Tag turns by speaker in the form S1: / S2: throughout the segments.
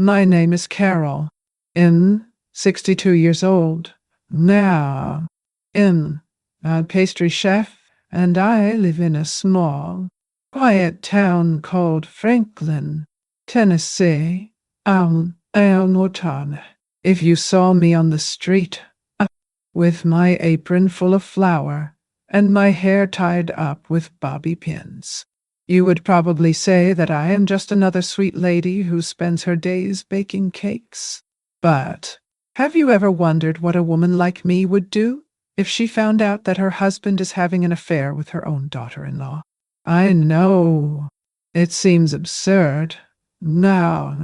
S1: My name is Carol. I'm 62 years old. Now, I'm a pastry chef, and I live in a small, quiet town called Franklin, Tennessee. Elnorton. If you saw me on the street, with my apron full of flour and my hair tied up with bobby pins, you would probably say that I am just another sweet lady who spends her days baking cakes. But have you ever wondered what a woman like me would do if she found out that her husband is having an affair with her own daughter-in-law? I know. It seems absurd. Now,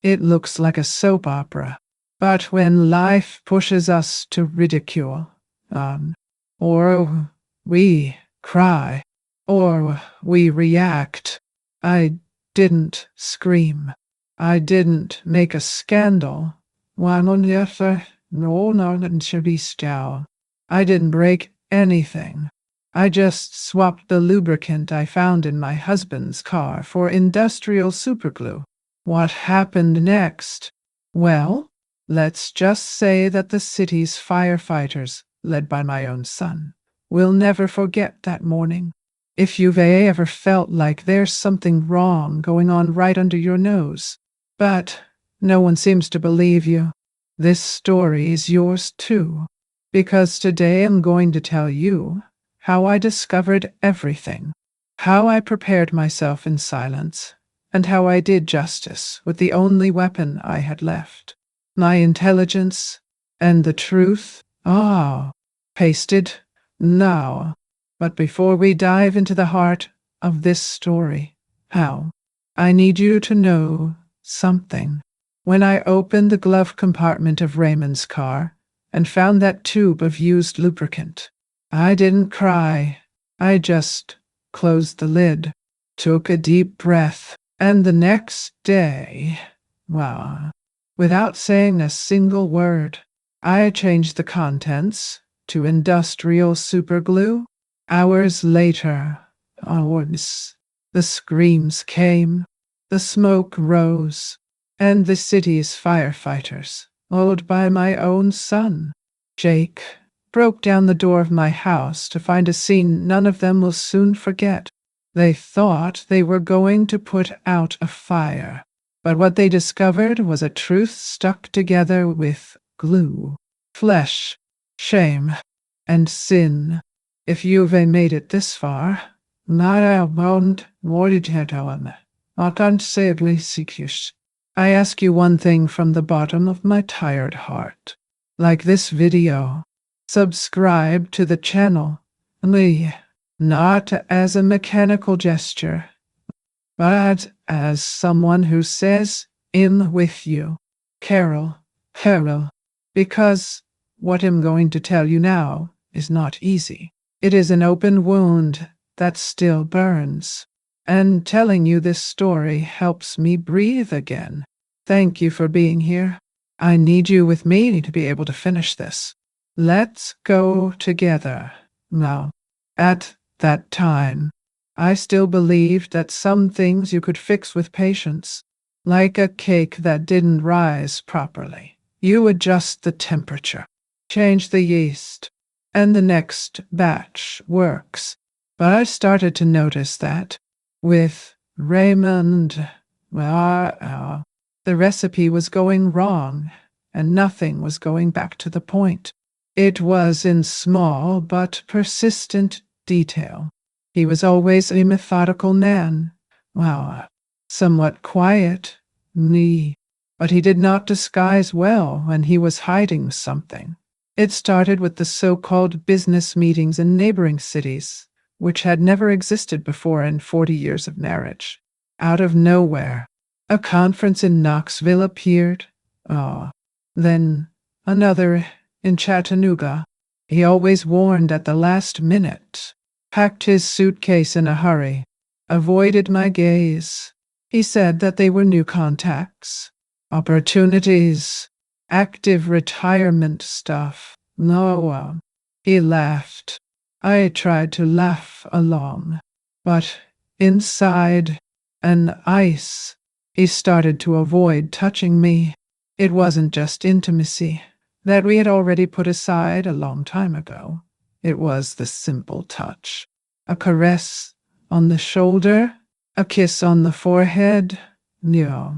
S1: it looks like a soap opera. But when life pushes us to ridicule, or we cry, or we react, I didn't scream. I didn't make a scandal. I didn't break anything. I just swapped the lubricant I found in my husband's car for industrial superglue. What happened next? Well, let's just say that the city's firefighters, led by my own son, will never forget that morning. If you've ever felt like there's something wrong going on right under your nose, but no one seems to believe you, this story is yours too, because today I'm going to tell you how I discovered everything, how I prepared myself in silence, and how I did justice with the only weapon I had left, my intelligence and the truth. Pasted now. But before we dive into the heart of this story, I need you to know something. When I opened the glove compartment of Raymond's car and found that tube of used lubricant, I didn't cry. I just closed the lid, took a deep breath, and the next day, without saying a single word, I changed the contents to industrial superglue. Hours later, the screams came, the smoke rose, and the city's firefighters, led by my own son, Jake, broke down the door of my house to find a scene none of them will soon forget. They thought they were going to put out a fire, but what they discovered was a truth stuck together with glue, flesh, shame, and sin. If you've made it this far, I ask you one thing from the bottom of my tired heart. Like this video, subscribe to the channel, not as a mechanical gesture, but as someone who says, "In with you, Carol, because what I'm going to tell you now is not easy. It is an open wound that still burns, and telling you this story helps me breathe again. Thank you for being here. I need you with me to be able to finish this. Let's go together. Now, at that time, I still believed that some things you could fix with patience, like a cake that didn't rise properly. You adjust the temperature, change the yeast, and the next batch works. But I started to notice that with Raymond, the recipe was going wrong, and nothing was going back to the point. It was in small but persistent detail. He was always a methodical man, somewhat quiet, but he did not disguise well when he was hiding something. It started with the so-called business meetings in neighboring cities, which had never existed before in 40 years of marriage. Out of nowhere, a conference in Knoxville appeared. Then another in Chattanooga. He always warned at the last minute, packed his suitcase in a hurry, avoided my gaze. He said that they were new contacts, opportunities, active retirement stuff. He laughed. I tried to laugh along, but inside, an ice He started to avoid touching me. It wasn't just intimacy that we had already put aside a long time ago. It was the simple touch. A caress on the shoulder, a kiss on the forehead. No.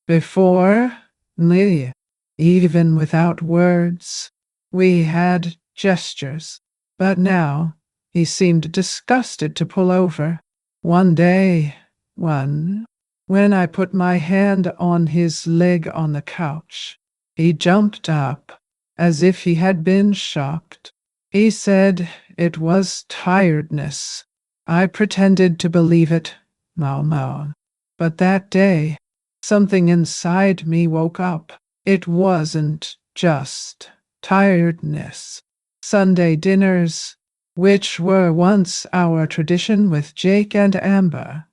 S1: Before, me, even without words, we had gestures. But now, he seemed disgusted to pull over. One day, when I put my hand on his leg on the couch, he jumped up as if he had been shocked. He said it was tiredness. I pretended to believe it. No. But that day, something inside me woke up. It wasn't just tiredness. Sunday dinners, which were once our tradition with Jake and Amber,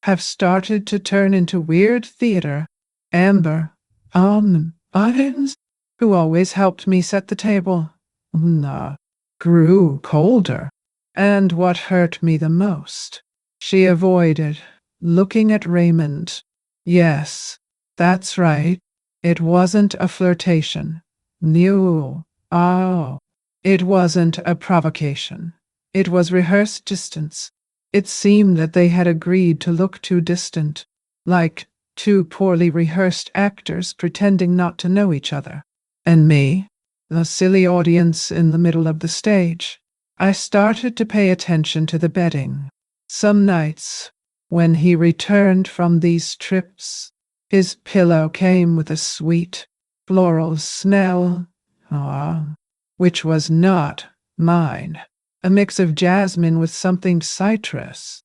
S1: have started to turn into weird theater. Amber, Buttons, who always helped me set the table, grew colder. And what hurt me the most, she avoided looking at Raymond. Yes, that's right. It wasn't a flirtation. It wasn't a provocation. It was rehearsed distance. It seemed that they had agreed to look too distant, like two poorly rehearsed actors pretending not to know each other. And me, the silly audience in the middle of the stage. I started to pay attention to the bedding. Some nights, when he returned from these trips, his pillow came with a sweet, floral smell, which was not mine. A mix of jasmine with something citrus.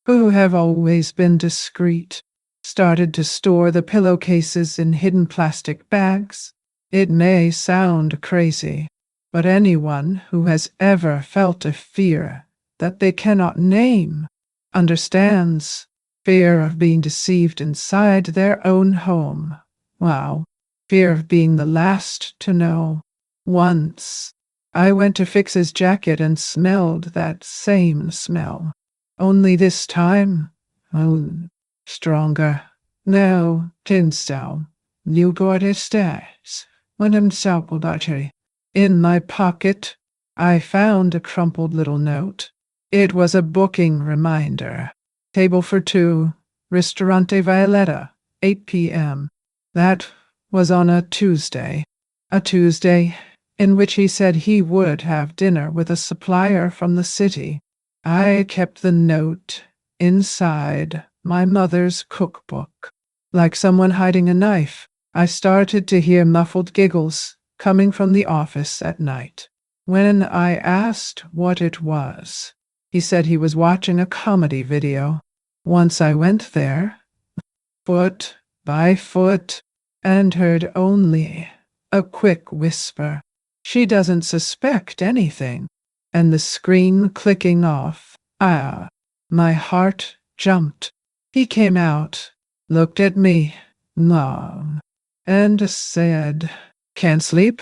S1: Who have always been discreet, started to store the pillowcases in hidden plastic bags. It may sound crazy, but anyone who has ever felt a fear that they cannot name understands fear of being deceived inside their own home. Fear of being the last to know. Once, I went to fix his jacket and smelled that same smell. Only this time, stronger. No, Tinstow, you got it stairs. When I'm sampled artery. In my pocket, I found a crumpled little note. It was a booking reminder. Table for two, Ristorante Violetta, 8 p.m. That was on a Tuesday. A Tuesday in which he said he would have dinner with a supplier from the city. I kept the note inside my mother's cookbook. Like someone hiding a knife, I started to hear muffled giggles coming from the office at night. When I asked what it was, he said he was watching a comedy video. Once I went there, foot by foot, and heard only a quick whisper. She doesn't suspect anything. And the screen clicking off. My heart jumped. He came out, looked at me, long, and said, "Can't sleep?"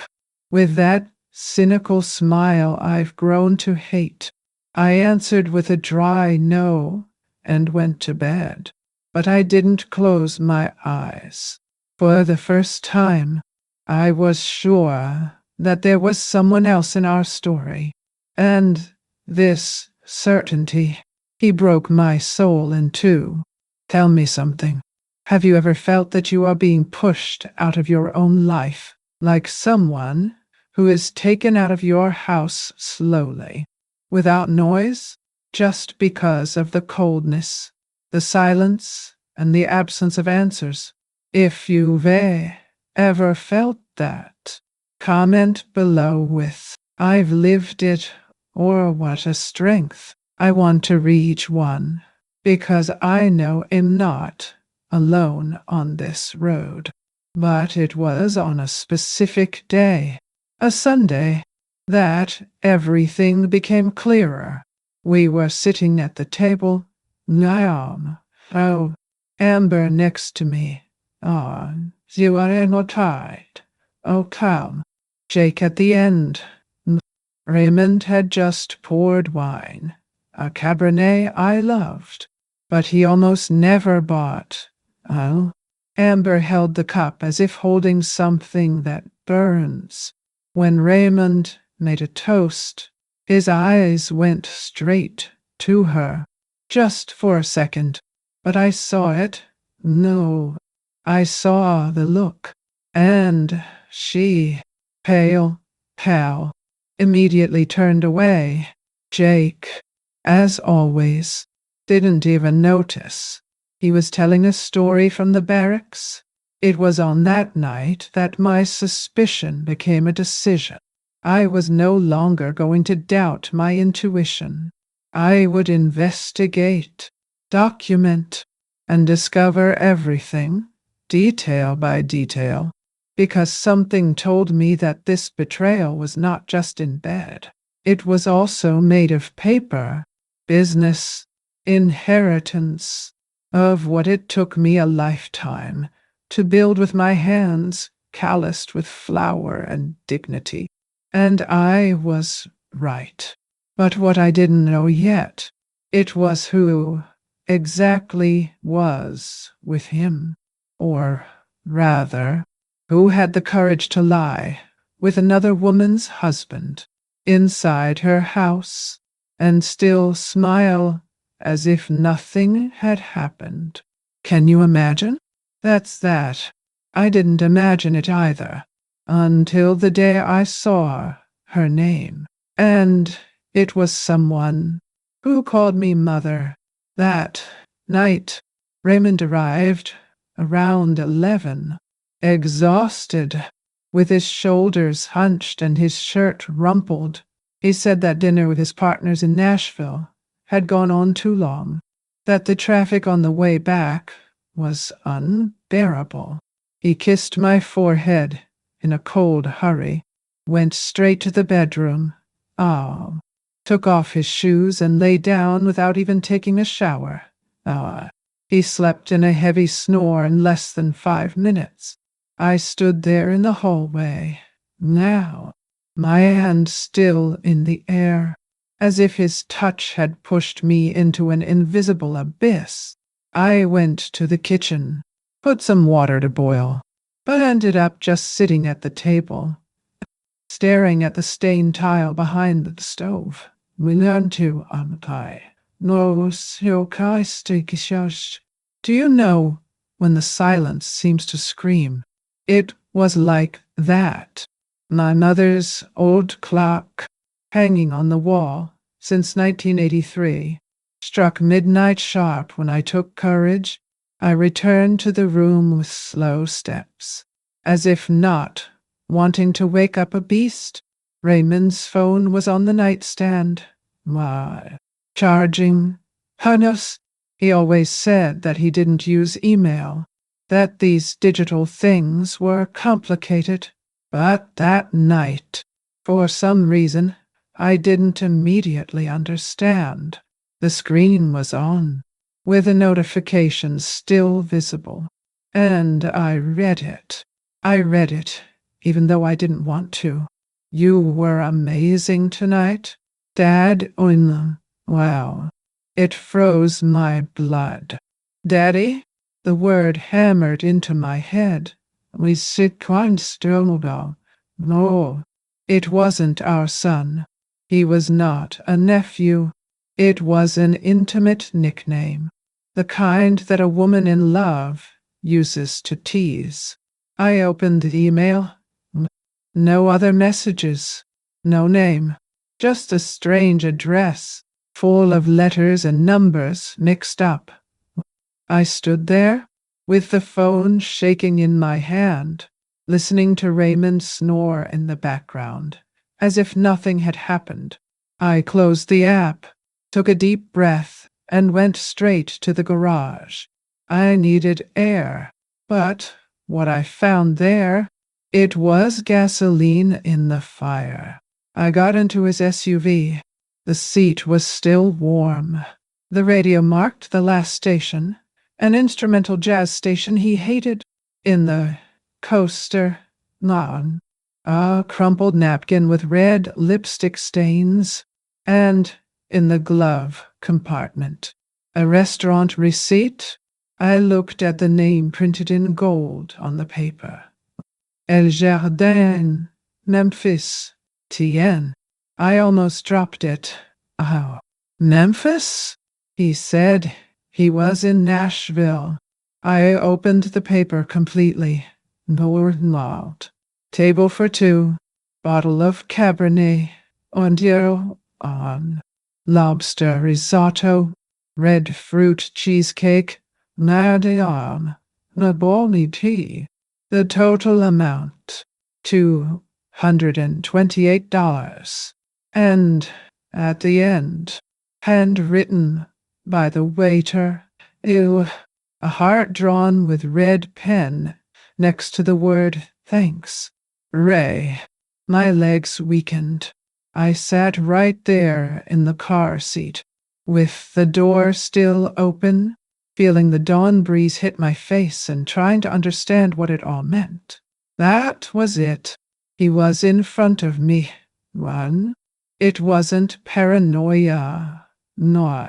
S1: With that cynical smile I've grown to hate. I answered with a dry no and went to bed. But I didn't close my eyes. For the first time, I was sure that there was someone else in our story. And this certainty, he broke my soul in two. Tell me something. Have you ever felt that you are being pushed out of your own life, like someone who is taken out of your house slowly, without noise, just because of the coldness, the silence, and the absence of answers? If you've ever felt that, comment below with "I've lived it" or "What a strength." I want to reach one, because I know I'm not alone on this road. But it was on a specific day, a Sunday, that everything became clearer. We were sitting at the table, Amber next to me. You are not tired. Calm. Jake at the end. Raymond had just poured wine, a Cabernet I loved. but he almost never bought. Oh. Amber held the cup as if holding something that burns. When Raymond made a toast, his eyes went straight to her, just for a second. But I saw it. No, I saw the look. And she, pale, immediately turned away. Jake, as always, didn't even notice. He was telling a story from the barracks. It was on that night that my suspicion became a decision. I was no longer going to doubt my intuition. I would investigate, document, and discover everything, detail by detail, because something told me that this betrayal was not just in bed. It was also made of paper, business, inheritance, of what it took me a lifetime to build with my hands calloused with flour and dignity. And I was right. But what I didn't know yet, it was who exactly was with him. Or rather, who had the courage to lie with another woman's husband inside her house and still smile as if nothing had happened. Can you imagine? That's that. I didn't imagine it either, until the day I saw her name. And it was someone who called me mother. That night, Raymond arrived around 11, exhausted, with his shoulders hunched and his shirt rumpled. He said that dinner with his partners in Nashville had gone on too long, that the traffic on the way back was unbearable. He kissed my forehead in a cold hurry, went straight to the bedroom, took off his shoes and lay down without even taking a shower. He slept in a heavy snore in less than 5 minutes. I stood there in the hallway, now, my hand still in the air, as if his touch had pushed me into an invisible abyss. I went to the kitchen, put some water to boil, but ended up just sitting at the table, staring at the stained tile behind the stove. We learned to untie. No, do you know when the silence seems to scream? It was like that. My mother's old clock, hanging on the wall since 1983, struck midnight sharp when I took courage. I returned to the room with slow steps, as if not wanting to wake up a beast. Raymond's phone was on the nightstand. Why? Charging. Harness. He always said that he didn't use email, that these digital things were complicated. But that night, for some reason, I didn't immediately understand. The screen was on, with the notifications still visible, and I read it. Even though I didn't want to. You were amazing tonight, Dad. Wow. It froze my blood. Daddy? The word hammered into my head. We sit quite still now. No, it wasn't our son. He was not a nephew. It was an intimate nickname, the kind that a woman in love uses to tease. I opened the email. No other messages, no name, just a strange address, full of letters and numbers mixed up. I stood there, with the phone shaking in my hand, listening to Raymond snore in the background, as if nothing had happened. I closed the app, took a deep breath, and went straight to the garage. I needed air, but what I found there, it was gasoline in the fire. I got into his SUV. The seat was still warm. The radio marked the last station, an instrumental jazz station he hated. In the coaster, a crumpled napkin with red lipstick stains, and in the glove compartment, A restaurant receipt? I looked at the name printed in gold on the paper. El Jardin, Memphis, TN. I almost dropped it. Oh, Memphis? He said he was in Nashville. I opened the paper completely. Door locked. Table for two. Bottle of Cabernet. Ondio on. Lobster risotto. Red fruit cheesecake. Nadion. Naboli tea. The total amount, $228. And at the end, handwritten by the waiter, ew, a heart drawn with red pen next to the word thanks. Ray. My legs weakened. I sat right there in the car seat, with the door still open, feeling the dawn breeze hit my face and trying to understand what it all meant. That was it. He was in front of me. One. It wasn't paranoia. No.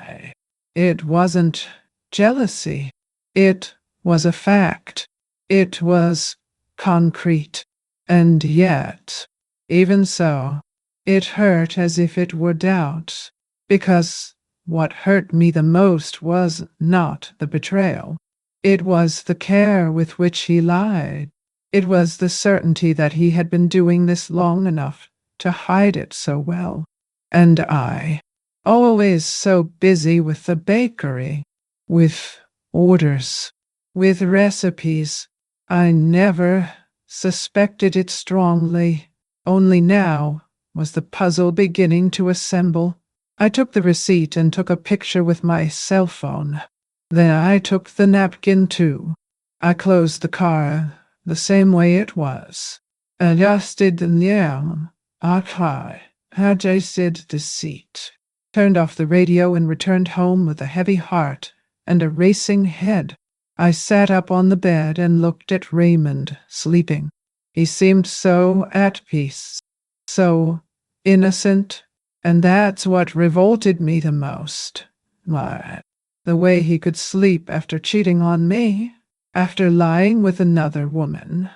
S1: It wasn't jealousy. It was a fact. It was concrete. And yet, even so, it hurt as if it were doubt, because what hurt me the most was not the betrayal. It was the care with which he lied. It was the certainty that he had been doing this long enough to hide it so well. And I, always so busy with the bakery, with orders, with recipes, I never suspected it strongly. Only now was the puzzle beginning to assemble. I took the receipt and took a picture with my cell phone. Then I took the napkin too. I closed the car the same way it was. Adjusted the name. Adjusted the seat. Turned off the radio and returned home with a heavy heart and a racing head. I sat up on the bed and looked at Raymond, sleeping. He seemed so at peace, so innocent, and that's what revolted me the most. Why, the way he could sleep after cheating on me, after lying with another woman,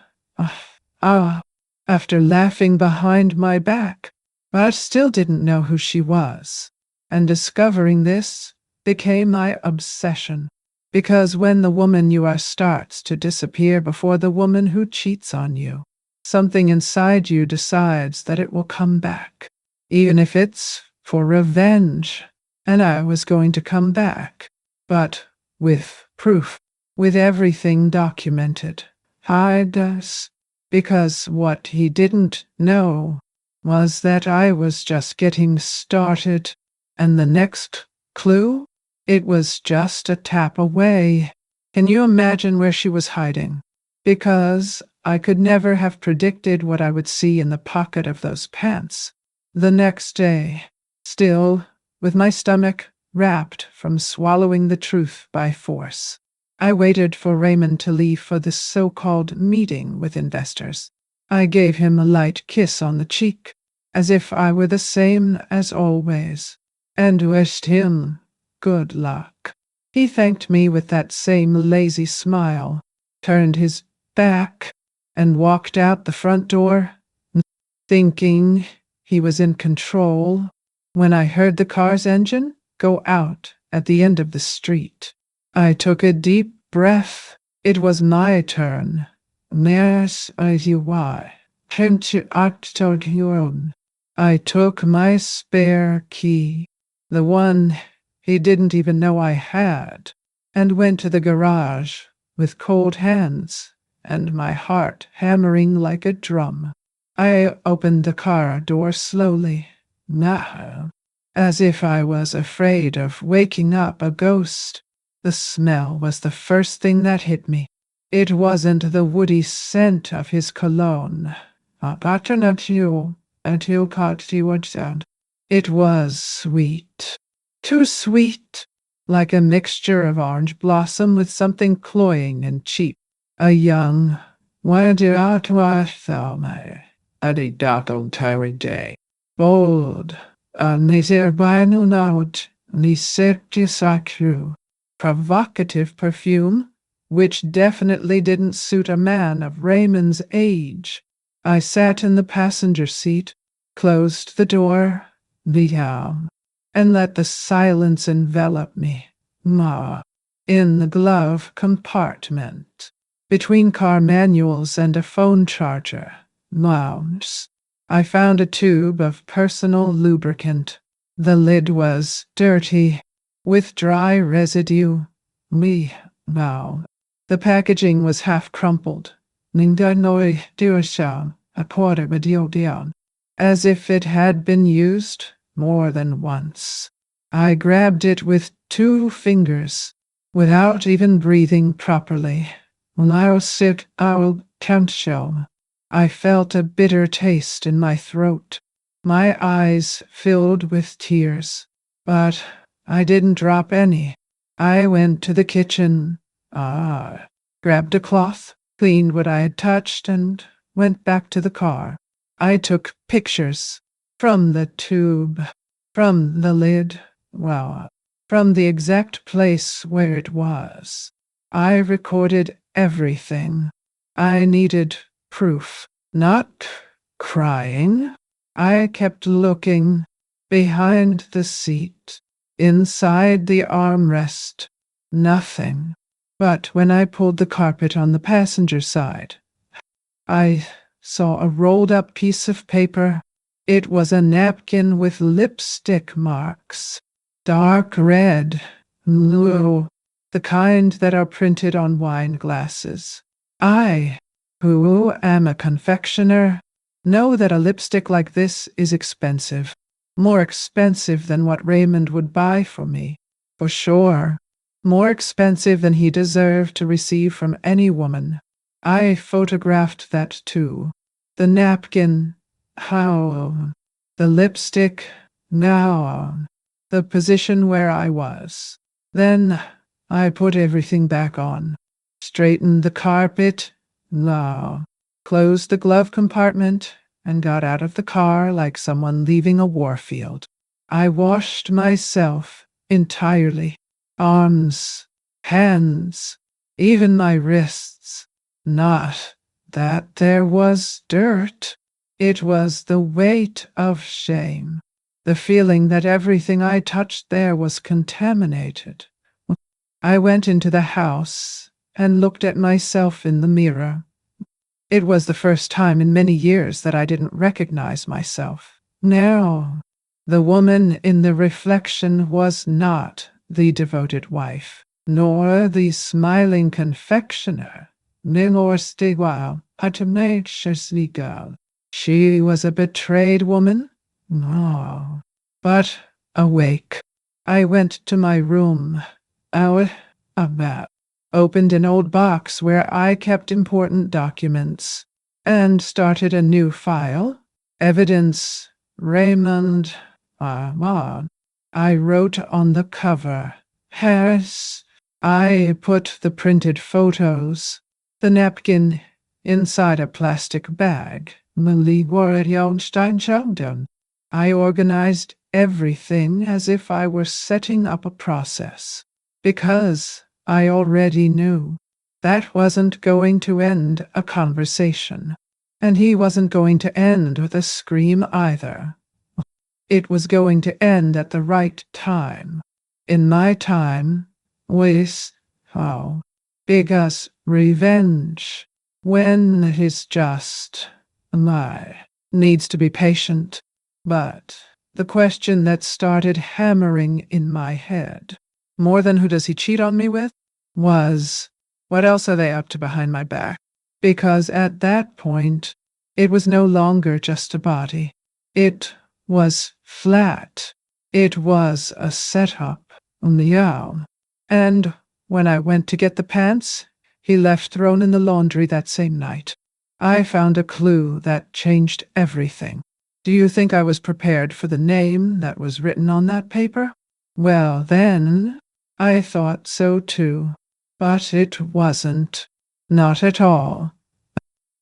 S1: after laughing behind my back. But I still didn't know who she was, and discovering this became my obsession. Because when the woman you are starts to disappear before the woman who cheats on you, something inside you decides that it will come back, even if it's for revenge. And I was going to come back, but with proof, with everything documented. Hide us, because what he didn't know was that I was just getting started, and the next clue? It was just a tap away. Can you imagine where she was hiding? Because I could never have predicted what I would see in the pocket of those pants. The next day, still, with my stomach wrapped from swallowing the truth by force, I waited for Raymond to leave for this so-called meeting with investors. I gave him a light kiss on the cheek, as if I were the same as always, and wished him good luck. He thanked me with that same lazy smile, turned his back, and walked out the front door, thinking he was in control, when I heard the car's engine go out at the end of the street. I took a deep breath. It was my turn. Yes, you why. Came to act on your own. I took my spare key, the one he didn't even know I had, and went to the garage with cold hands and my heart hammering like a drum. I opened the car door slowly, now, as if I was afraid of waking up a ghost. The smell was the first thing that hit me. It wasn't the woody scent of his cologne. It was sweet. Too sweet, like a mixture of orange blossom with something cloying and cheap. A young, bold, Nisetisaku. Provocative perfume, which definitely didn't suit a man of Raymond's age. I sat in the passenger seat, closed the door, and let the silence envelop me. In the glove compartment, between car manuals and a phone charger, I found a tube of personal lubricant. The lid was dirty, with dry residue. The packaging was half crumpled. As if it had been used more than once. I grabbed it with 2 fingers, without even breathing properly. I felt a bitter taste in my throat. My eyes filled with tears, but I didn't drop any. I went to the kitchen, grabbed a cloth, cleaned what I had touched, and went back to the car. I took pictures from the tube, from the lid, from the exact place where it was. I recorded everything. I needed proof, not crying. I kept looking behind the seat, inside the armrest. Nothing. But when I pulled the carpet on the passenger side, I saw a rolled up piece of paper. It was a napkin with lipstick marks. Dark red. The kind that are printed on wine glasses. I, who am a confectioner, know that a lipstick like this is expensive. More expensive than what Raymond would buy for me. For sure. More expensive than he deserved to receive from any woman. I photographed that too. The napkin, how? The lipstick, now. The position where I was. Then I put everything back on. Straightened the carpet, closed the glove compartment, and got out of the car like someone leaving a warfield. I washed myself entirely. Arms, hands, even my wrists. Not that there was dirt. It was the weight of shame. The feeling that everything I touched there was contaminated. I went into the house and looked at myself in the mirror. It was the first time in many years that I didn't recognize myself. No, the woman in the reflection was not the devoted wife, nor the smiling confectioner, nor Stigwile, girl. She was a betrayed woman? No. But awake. I went to my room. Opened an old box where I kept important documents, and started a new file. Evidence, Raymond, I wrote on the cover. Harris. I put the printed photos, the napkin, inside a plastic bag. I organized everything as if I were setting up a process, because I already knew that wasn't going to end a conversation, and he wasn't going to end with a scream either. It was going to end at the right time. In my time, because revenge, when it is just, needs to be patient. But the question that started hammering in my head, more than who does he cheat on me with, was, what else are they up to behind my back? Because at that point, it was no longer just a body. It was flat. It was a setup. And when I went to get the pants, he left thrown in the laundry that same night. I found a clue that changed everything. Do you think I was prepared for the name that was written on that paper? Well, then, I thought so too. But it wasn't. Not at all.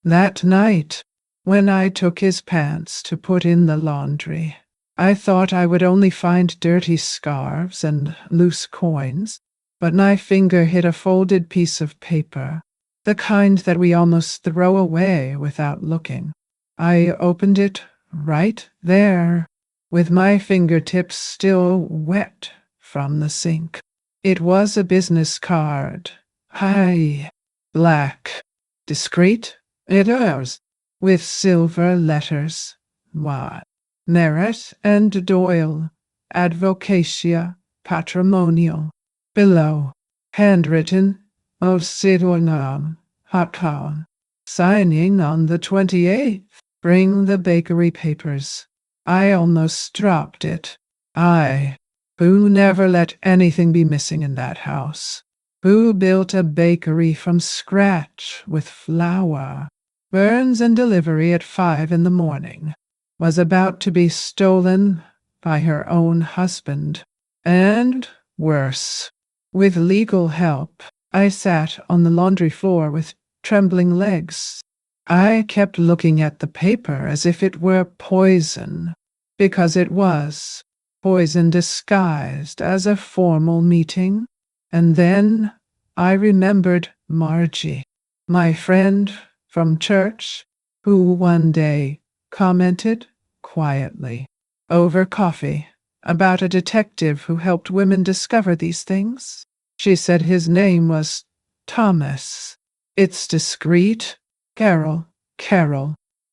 S1: That night, when I took his pants to put in the laundry, I thought I would only find dirty scarves and loose coins, but my finger hit a folded piece of paper, the kind that we almost throw away without looking. I opened it right there, with my fingertips still wet from the sink. It was a business card. High, black, discreet, it was, with silver letters. What? Merritt and Doyle, Advocacia Patrimonial. Below, handwritten, O Sidonam, Hakon, signing on the 28th. Bring the bakery papers. I almost dropped it. Who never let anything be missing in that house? Who built a bakery from scratch with flour? Burns and delivery at 5 in the morning. Was about to be stolen by her own husband. And worse. With legal help, I sat on the laundry floor with trembling legs. I kept looking at the paper as if it were poison, because it was. Poison disguised as a formal meeting. And then I remembered Margie, my friend from church, who one day commented quietly over coffee about a detective who helped women discover these things. She said his name was Thomas. It's discreet. Carol.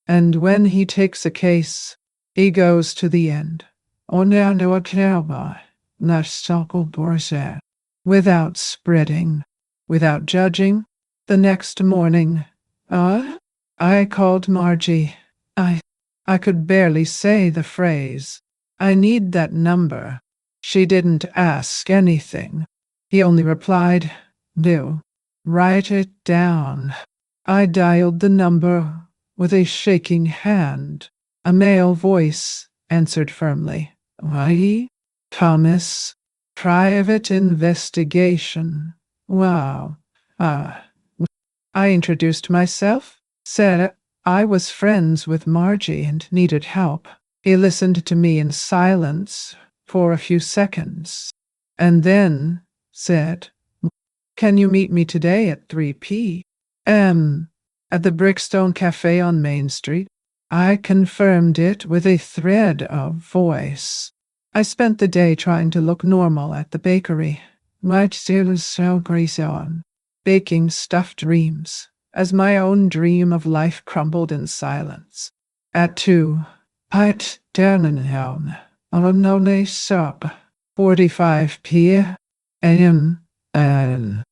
S1: And when he takes a case, he goes to the end. Without spreading, without judging. The next morning, I called Margie. I could barely say the phrase. I need that number. She didn't ask anything. He only replied, "Do. Write it down." I dialed the number with a shaking hand. A male voice answered firmly. "Why? Thomas. Private investigation." Wow. I introduced myself, said I was friends with Margie and needed help. He listened to me in silence for a few seconds, and then said, "Can you meet me today at 3 p.m. at the Brickstone Cafe on Main Street?" I confirmed it with a thread of voice. I spent the day trying to look normal at the bakery. Baking stuffed dreams, as my own dream of life crumbled in silence. At 2, Pite Dernenhelm, Onole Sub, 45 p.m. and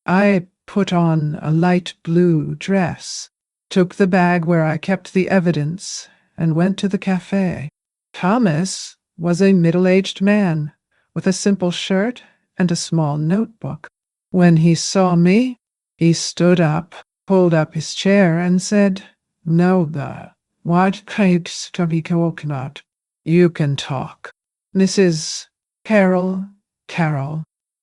S1: I put on a light blue dress, took the bag where I kept the evidence, and went to the cafe. Thomas was a middle-aged man with a simple shirt and a small notebook. When he saw me, he stood up, pulled up his chair, and said, "No, what cakes to be coconut? You can talk. Mrs. Carol.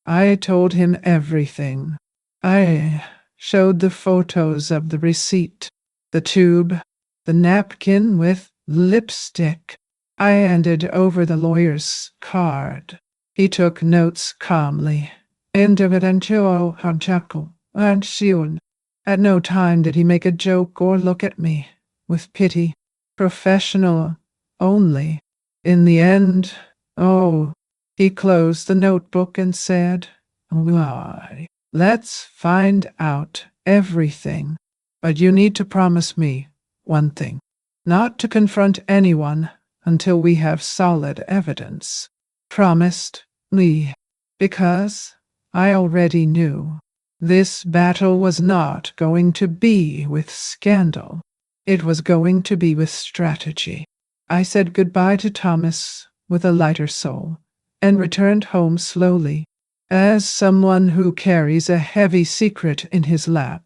S1: I told him everything. I showed the photos of the receipt, the tube, the napkin with lipstick. I handed over the lawyer's card. He took notes calmly. Individual Hanchaku and Siun. At no time did he make a joke or look at me with pity. Professional only. In the end, he closed the notebook and said, "Why, let's find out everything. But you need to promise me one thing, not to confront anyone until we have solid evidence." Promised me, because I already knew. This battle was not going to be with scandal. It was going to be with strategy. I said goodbye to Thomas with a lighter soul and returned home slowly, as someone who carries a heavy secret in his lap.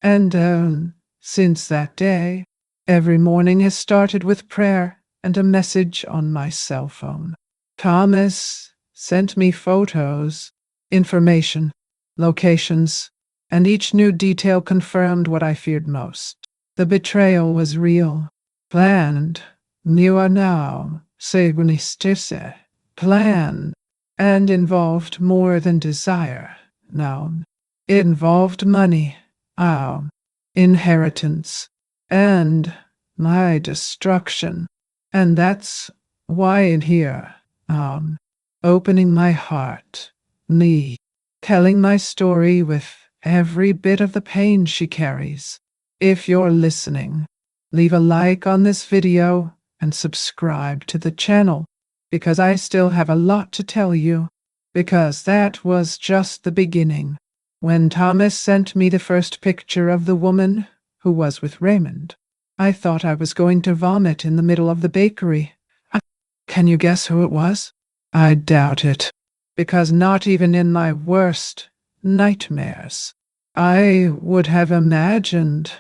S1: And since that day, every morning has started with prayer and a message on my cell phone. Thomas sent me photos, information, locations, and each new detail confirmed what I feared most. The betrayal was real. planned. You are now, say, planned, and involved more than desire. Now, it involved money, our inheritance, and my destruction. And that's why in here, opening my heart, me, telling my story with every bit of the pain she carries. If you're listening, leave a like on this video and subscribe to the channel, because I still have a lot to tell you, because that was just the beginning. When Thomas sent me the first picture of the woman who was with Raymond, I thought I was going to vomit in the middle of the bakery. Can you guess who it was? I doubt it, because not even in my worst nightmares I would have imagined.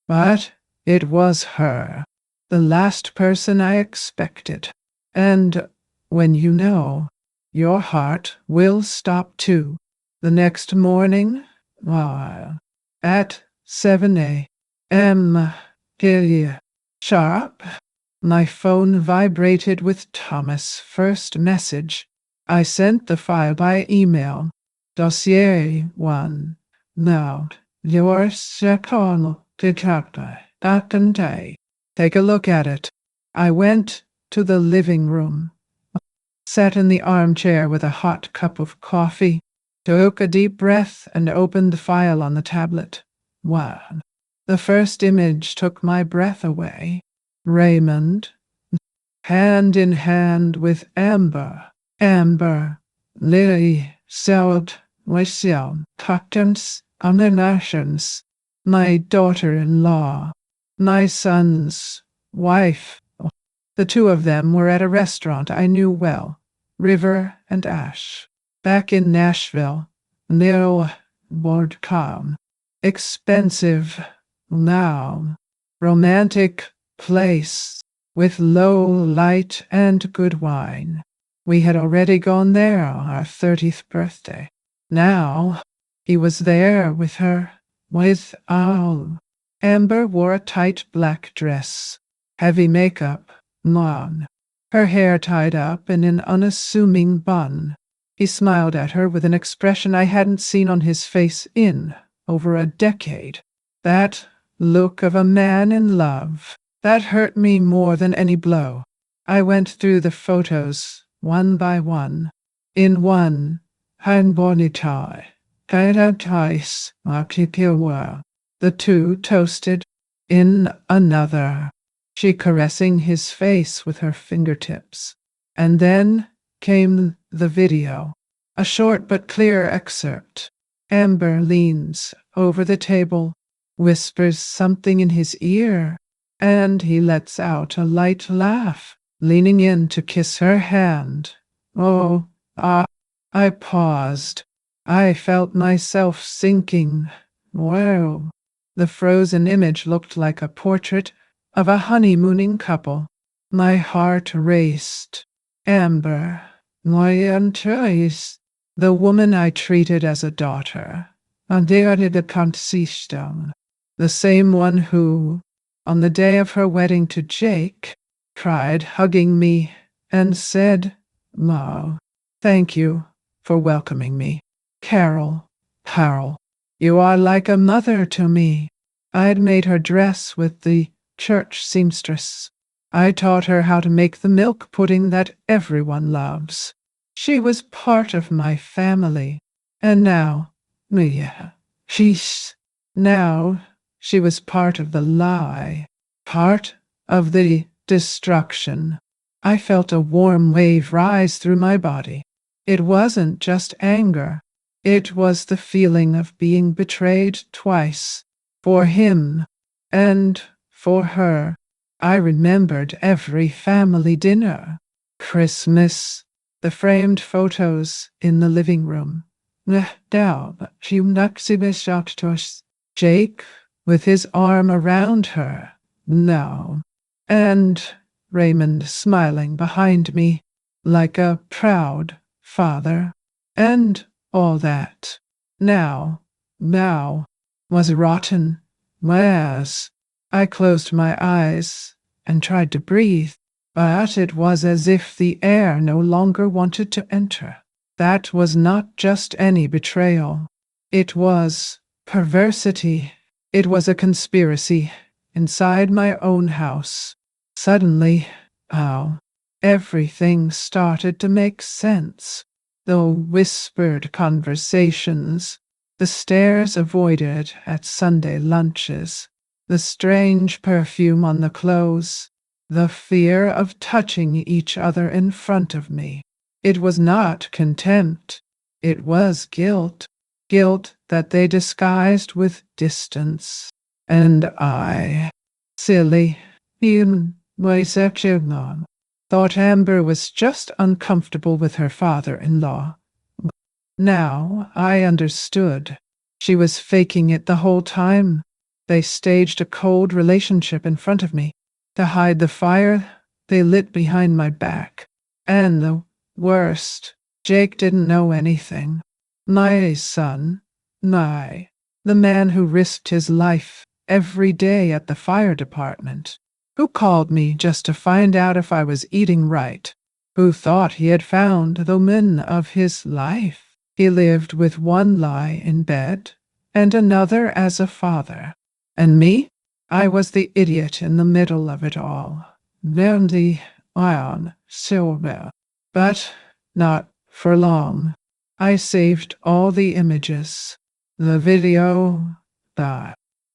S1: But it was her, the last person I expected. And when you know, your heart will stop too. The next morning, at 7 a.m. sharp, my phone vibrated with Thomas' first message. I sent the file by email. Dossier 1. Now, your second detective. Take a look at it. I went to the living room, sat in the armchair with a hot cup of coffee, took a deep breath, and opened the file on the tablet. Wow. The first image took my breath away. Raymond, hand in hand with Amber. Lily, Seld, Wysiel, Tuckens, Nations, my daughter-in-law, my son's wife. The two of them were at a restaurant I knew well, River and Ash, back in Nashville. Near Wardcom. Expensive, now, romantic place with low light and good wine. We had already gone there on our 30th birthday. Now, he was there with her, with all. Amber wore a tight black dress, heavy makeup, long, her hair tied up in an unassuming bun. He smiled at her with an expression I hadn't seen on his face in over a decade. That look of a man in love. That hurt me more than any blow. I went through the photos, one by one. In one, Hanbonitai, Kaidatais, Makikiwa. The two toasted. In another, she caressing his face with her fingertips. And then came the video, a short but clear excerpt. Amber leans over the table, whispers something in his ear, and he lets out a light laugh, leaning in to kiss her hand. I paused. I felt myself sinking. Wow. The frozen image looked like a portrait of a honeymooning couple. My heart raced. Amber, the woman I treated as a daughter, the same one who, on the day of her wedding to Jake, cried, hugging me, and said, "Ma, thank you for welcoming me. Carol, you are like a mother to me." I'd made her dress with the church seamstress. I taught her how to make the milk pudding that everyone loves. She was part of my family. And now, she was part of the lie, part of the destruction. I felt a warm wave rise through my body. It wasn't just anger. It was the feeling of being betrayed twice, for him and for her. I remembered every family dinner, Christmas, the framed photos in the living room. Jake with his arm around her. No. And Raymond smiling behind me like a proud father. And all that. Now was rotten. Yes. I closed my eyes and tried to breathe, but it was as if the air no longer wanted to enter. That was not just any betrayal. It was perversity. It was a conspiracy inside my own house. Suddenly, everything started to make sense. The whispered conversations, the stares avoided at Sunday lunches, the strange perfume on the clothes, the fear of touching each other in front of me. It was not contempt. It was guilt. Guilt that they disguised with distance. And I, silly, thought Amber was just uncomfortable with her father-in-law. Now I understood. She was faking it the whole time. They staged a cold relationship in front of me. To hide the fire they lit behind my back. And the worst, Jake didn't know anything. My son, the man who risked his life every day at the fire department, who called me just to find out if I was eating right, who thought he had found the woman of his life. He lived with one lie in bed and another as a father. And me? I was the idiot in the middle of it all. Then the iron silver. But not for long. I saved all the images, the video,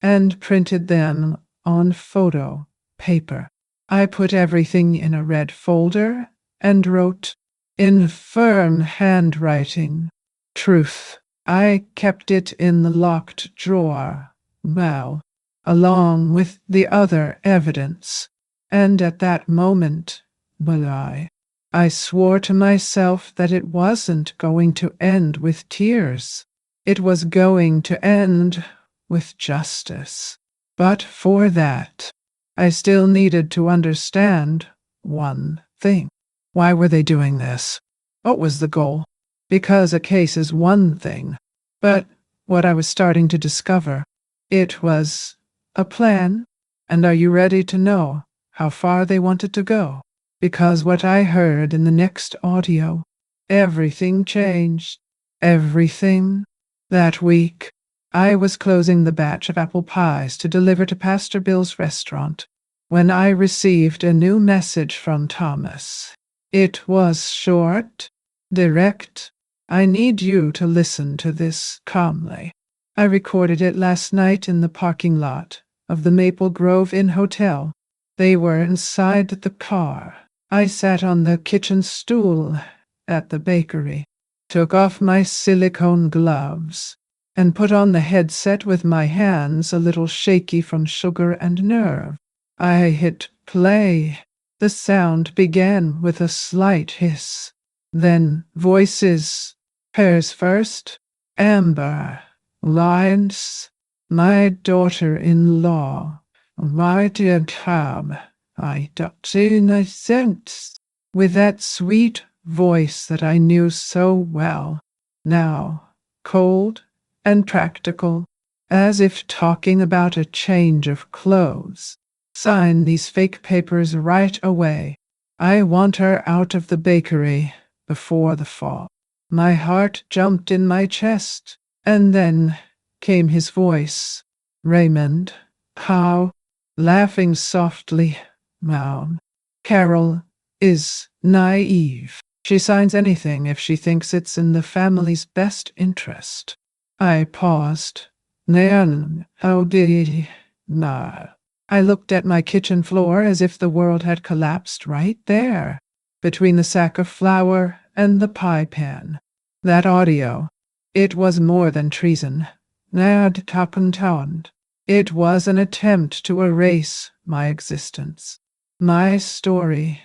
S1: and printed them on photo paper. I put everything in a red folder and wrote, in firm handwriting, truth. I kept it in the locked drawer, along with the other evidence. And at that moment, I swore to myself that it wasn't going to end with tears. It was going to end with justice. But for that, I still needed to understand one thing. Why were they doing this? What was the goal? Because a case is one thing, but what I was starting to discover, it was a plan. And are you ready to know how far they wanted to go? Because what I heard in the next audio, everything changed. Everything. That week, I was closing the batch of apple pies to deliver to Pastor Bill's restaurant when I received a new message from Thomas. It was short, direct. I need you to listen to this calmly. I recorded it last night in the parking lot of the Maple Grove Inn Hotel. They were inside the car. I sat on the kitchen stool at the bakery, took off my silicone gloves, and put on the headset with my hands a little shaky from sugar and nerve. I hit play. The sound began with a slight hiss. Then voices. Hers first. Amber. Lines. My daughter-in-law. My dear Tom. I don't sense. With that sweet voice that I knew so well. Now, cold and practical, as if talking about a change of clothes. Sign these fake papers right away. I want her out of the bakery before the fall. My heart jumped in my chest, and then came his voice. Raymond, how? Laughing softly. Carol is naive. She signs anything if she thinks it's in the family's best interest. I paused. How did he? I looked at my kitchen floor as if the world had collapsed right there, between the sack of flour and the pie pan. That audio, it was more than treason. It was an attempt to erase my existence. My story.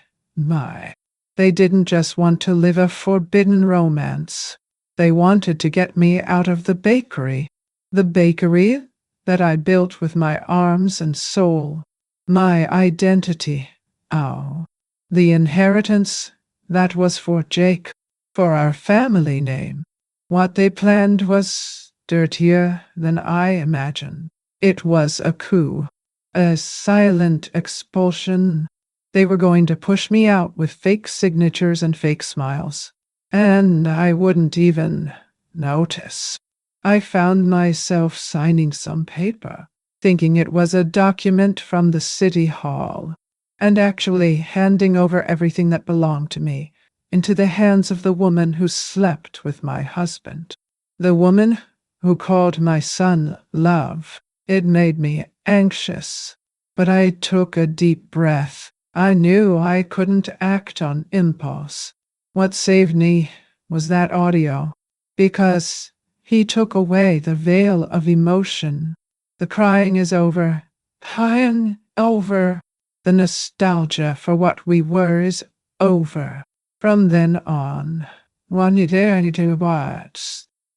S1: They didn't just want to live a forbidden romance. They wanted to get me out of the bakery. The bakery that I built with my arms and soul. My identity. The inheritance that was for Jake, for our family name. What they planned was dirtier than I imagined. It was a coup. A silent expulsion. They were going to push me out with fake signatures and fake smiles. And I wouldn't even notice. I found myself signing some paper, thinking it was a document from the city hall, and actually handing over everything that belonged to me into the hands of the woman who slept with my husband. The woman who called my son Love. It made me anxious, but I took a deep breath. I knew I couldn't act on impulse. What saved me was that audio, because he took away the veil of emotion. The crying is over. Crying over. The nostalgia for what we were is over. From then on, what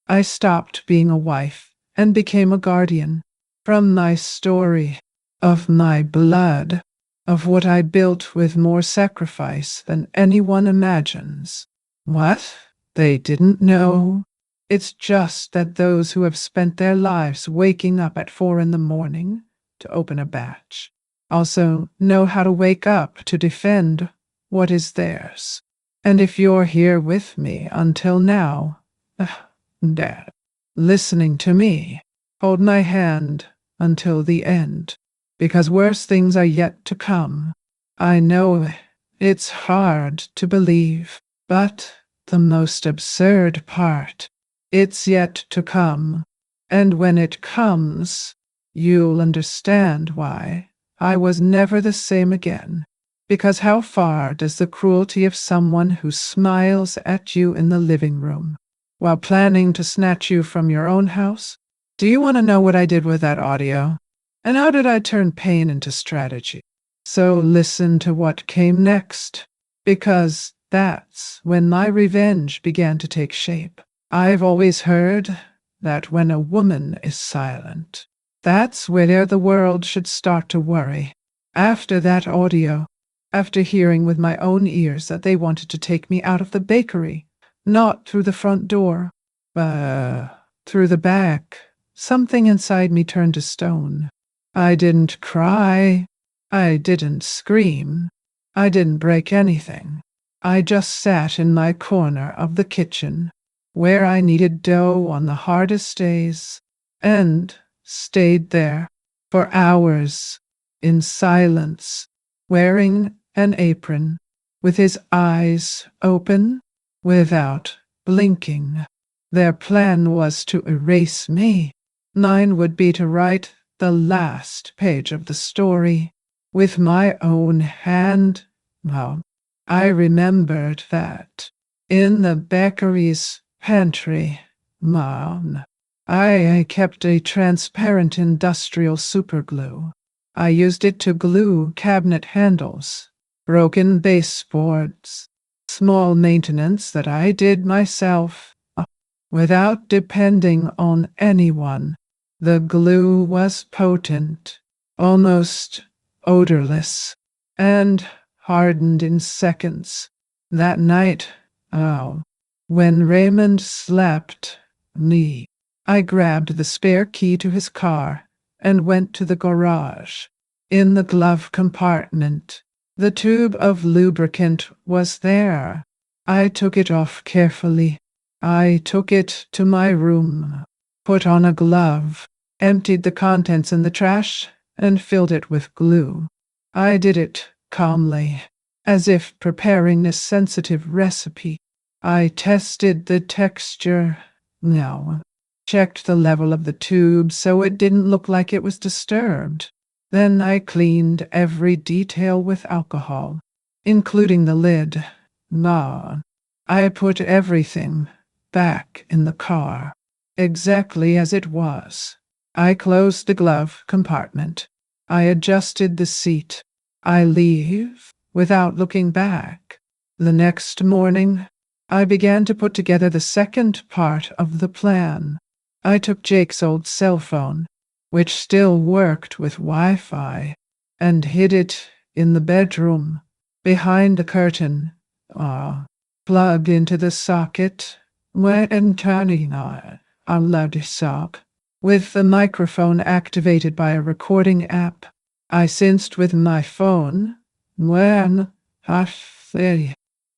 S1: I stopped being a wife and became a guardian. From my story, of my blood, of what I built with more sacrifice than anyone imagines. What? They didn't know? It's just that those who have spent their lives waking up at 4 in the morning to open a batch also know how to wake up to defend what is theirs. And if you're here with me until now, Dad, listening to me, hold my hand until the end, because worse things are yet to come. I know it's hard to believe, but the most absurd part, it's yet to come. And when it comes, you'll understand why I was never the same again. Because how far does the cruelty of someone who smiles at you in the living room while planning to snatch you from your own house? Do you want to know what I did with that audio? And how did I turn pain into strategy? So listen to what came next, because that's when my revenge began to take shape. I've always heard that when a woman is silent, that's where the world should start to worry. After that audio, after hearing with my own ears that they wanted to take me out of the bakery, not through the front door, but through the back, something inside me turned to stone. I didn't cry. I didn't scream. I didn't break anything. I just sat in my corner of the kitchen, where I kneaded dough on the hardest days, and stayed there for hours in silence, wearing an apron, with his eyes open, without blinking. Their plan was to erase me. Mine would be to write the last page of the story with my own hand. Well, I remembered that in the bakery's pantry, Mom, I kept a transparent industrial superglue. I used it to glue cabinet handles, broken baseboards, small maintenance that I did myself, without depending on anyone. The glue was potent, almost odorless, and hardened in seconds. That night, when Raymond slept, I grabbed the spare key to his car and went to the garage. In the glove compartment, the tube of lubricant was there. I took it off carefully. I took it to my room, put on a glove, emptied the contents in the trash, and filled it with glue. I did it calmly, as if preparing a sensitive recipe. I tested the texture. No. Checked the level of the tube so it didn't look like it was disturbed. Then I cleaned every detail with alcohol, including the lid. I put everything back in the car, exactly as it was. I closed the glove compartment. I adjusted the seat. I leave without looking back. The next morning, I began to put together the second part of the plan. I took Jake's old cell phone, which still worked with Wi-Fi, and hid it in the bedroom, behind the curtain, plugged into the socket, and turning on a loud sock, with the microphone activated by a recording app. I sensed with my phone when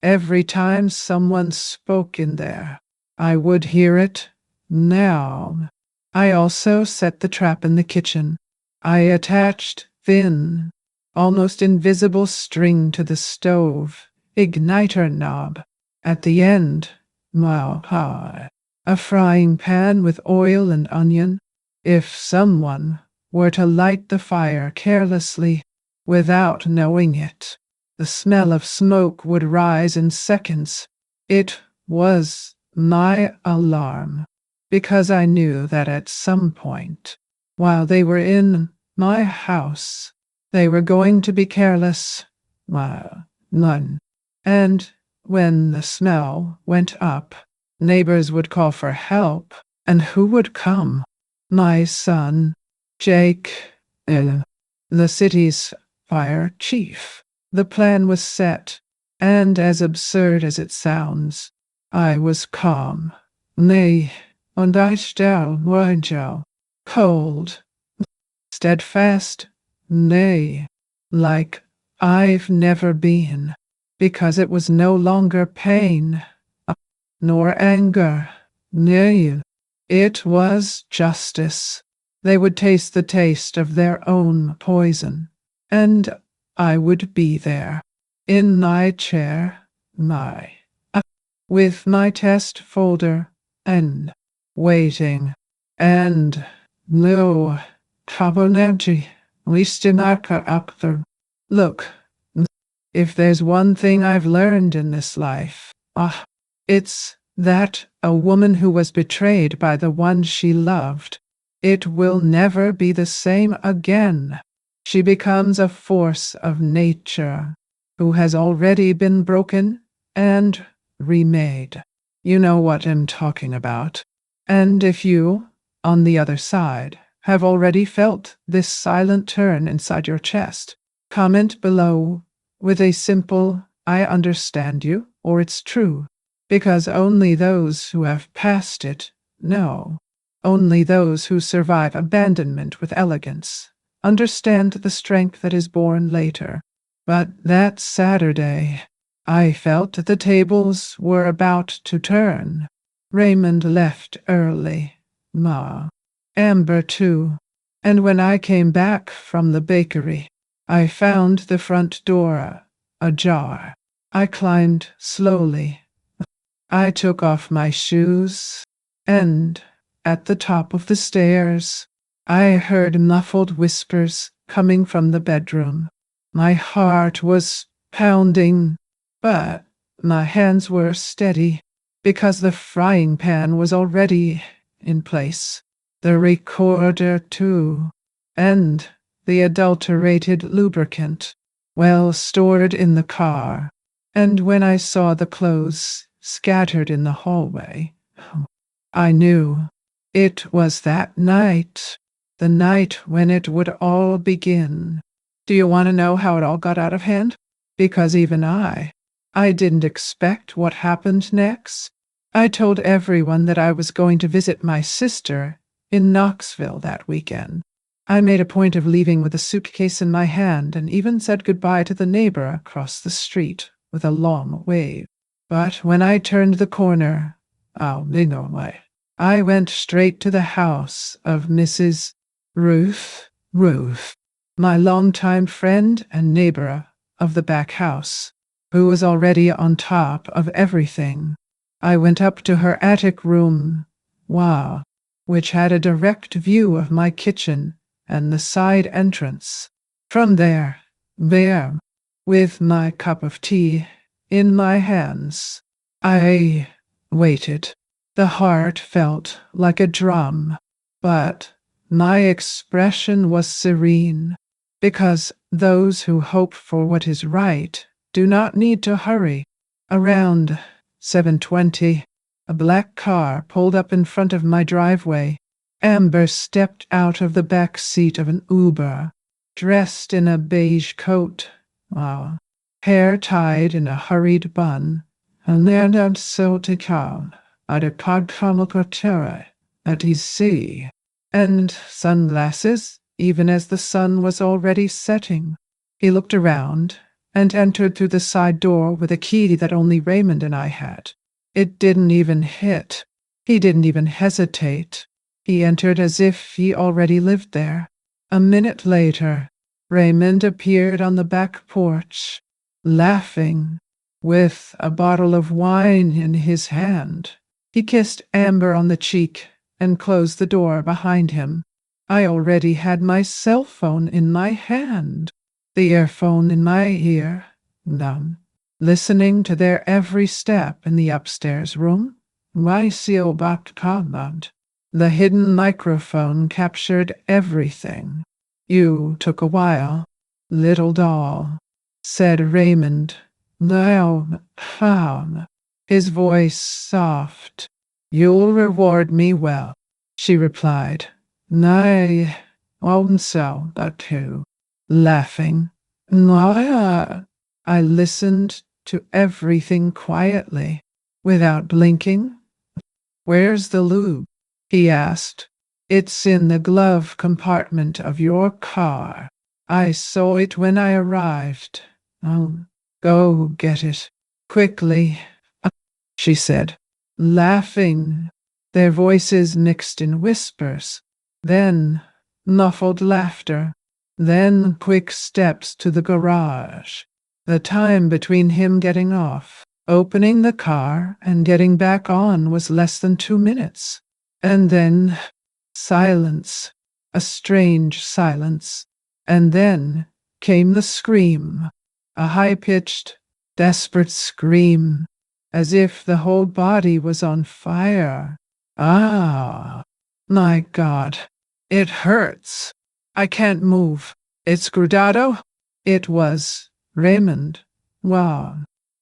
S1: every time someone spoke in there, I would hear it. Now, I also set the trap in the kitchen. I attached thin, almost invisible string to the stove igniter knob. At the end, a frying pan with oil and onion. If someone were to light the fire carelessly, without knowing it, the smell of smoke would rise in seconds. It was my alarm, because I knew that at some point, while they were in my house, they were going to be careless. None. And when the smell went up, neighbors would call for help, and who would come? My son, Jake, the city's fire chief. The plan was set, and as absurd as it sounds, I was calm. Nay, und I still war cold, steadfast, nay, like I've never been, because it was no longer pain, nor anger, nay, it was justice. They would taste the taste of their own poison, and I would be there, in my chair, with my test folder, and waiting, and no, Tabernacle, Listinaka Apther. Look, if there's one thing I've learned in this life, it's that a woman who was betrayed by the one she loved, it will never be the same again. She becomes a force of nature, who has already been broken and remade. You know what I'm talking about. And if you, on the other side, have already felt this silent turn inside your chest, comment below with a simple, I understand you, or it's true, because only those who have passed it know. Only those who survive abandonment with elegance understand the strength that is born later. But that Saturday, I felt the tables were about to turn. Raymond left early. Amber too. And when I came back from the bakery, I found the front door ajar. I climbed slowly. I took off my shoes, and at the top of the stairs, I heard muffled whispers coming from the bedroom. My heart was pounding, but my hands were steady because the frying pan was already in place. The recorder, too, and the adulterated lubricant, well stored in the car. And when I saw the clothes scattered in the hallway, I knew it was that night, the night when it would all begin. Do you want to know how it all got out of hand? Because even I didn't expect what happened next. I told everyone that I was going to visit my sister in Knoxville that weekend. I made a point of leaving with a suitcase in my hand and even said goodbye to the neighbor across the street with a long wave. But when I turned the corner, I went straight to the house of Mrs. Ruth, my longtime friend and neighbor of the back house, who was already on top of everything. I went up to her attic room, which had a direct view of my kitchen and the side entrance. From there, with my cup of tea in my hands, I waited. The heart felt like a drum, but my expression was serene, because those who hope for what is right do not need to hurry. Around 7:20, a black car pulled up in front of my driveway. Amber stepped out of the back seat of an Uber, dressed in a beige coat, hair tied in a hurried bun, and then so to come at a podcomical at his sea, and sunglasses even as the sun was already setting. He looked around and entered through the side door with a key that only Raymond and I had. It didn't even hit. He didn't even hesitate. He entered as if he already lived there. A minute later, Raymond appeared on the back porch, laughing, with a bottle of wine in his hand. He kissed Amber on the cheek and closed the door behind him. I already had my cell phone in my hand, the earphone in my ear, numb, listening to their every step in the upstairs room. My seal backed comment. The hidden microphone captured everything. You took a while, little doll, said Raymond. Now, his voice soft. You'll reward me well, she replied. Nay, so that too, laughing. I listened to everything quietly, without blinking. Where's the lube? He asked. It's in the glove compartment of your car. I saw it when I arrived. Go get it. Quickly, she said, laughing. Their voices mixed in whispers. Then muffled laughter. Then quick steps to the garage. The time between him getting off, opening the car, and getting back on was less than 2 minutes. And then silence, a strange silence. And then came the scream, a high-pitched, desperate scream, as if the whole body was on fire. Ah, my God, it hurts. I can't move. It's Grudado? It was Raymond. Wow.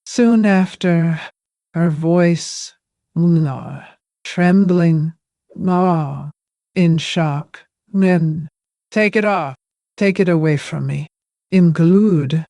S1: Soon after, her voice, trembling, in shock. Men, take it off. Take it away from me. Im glued.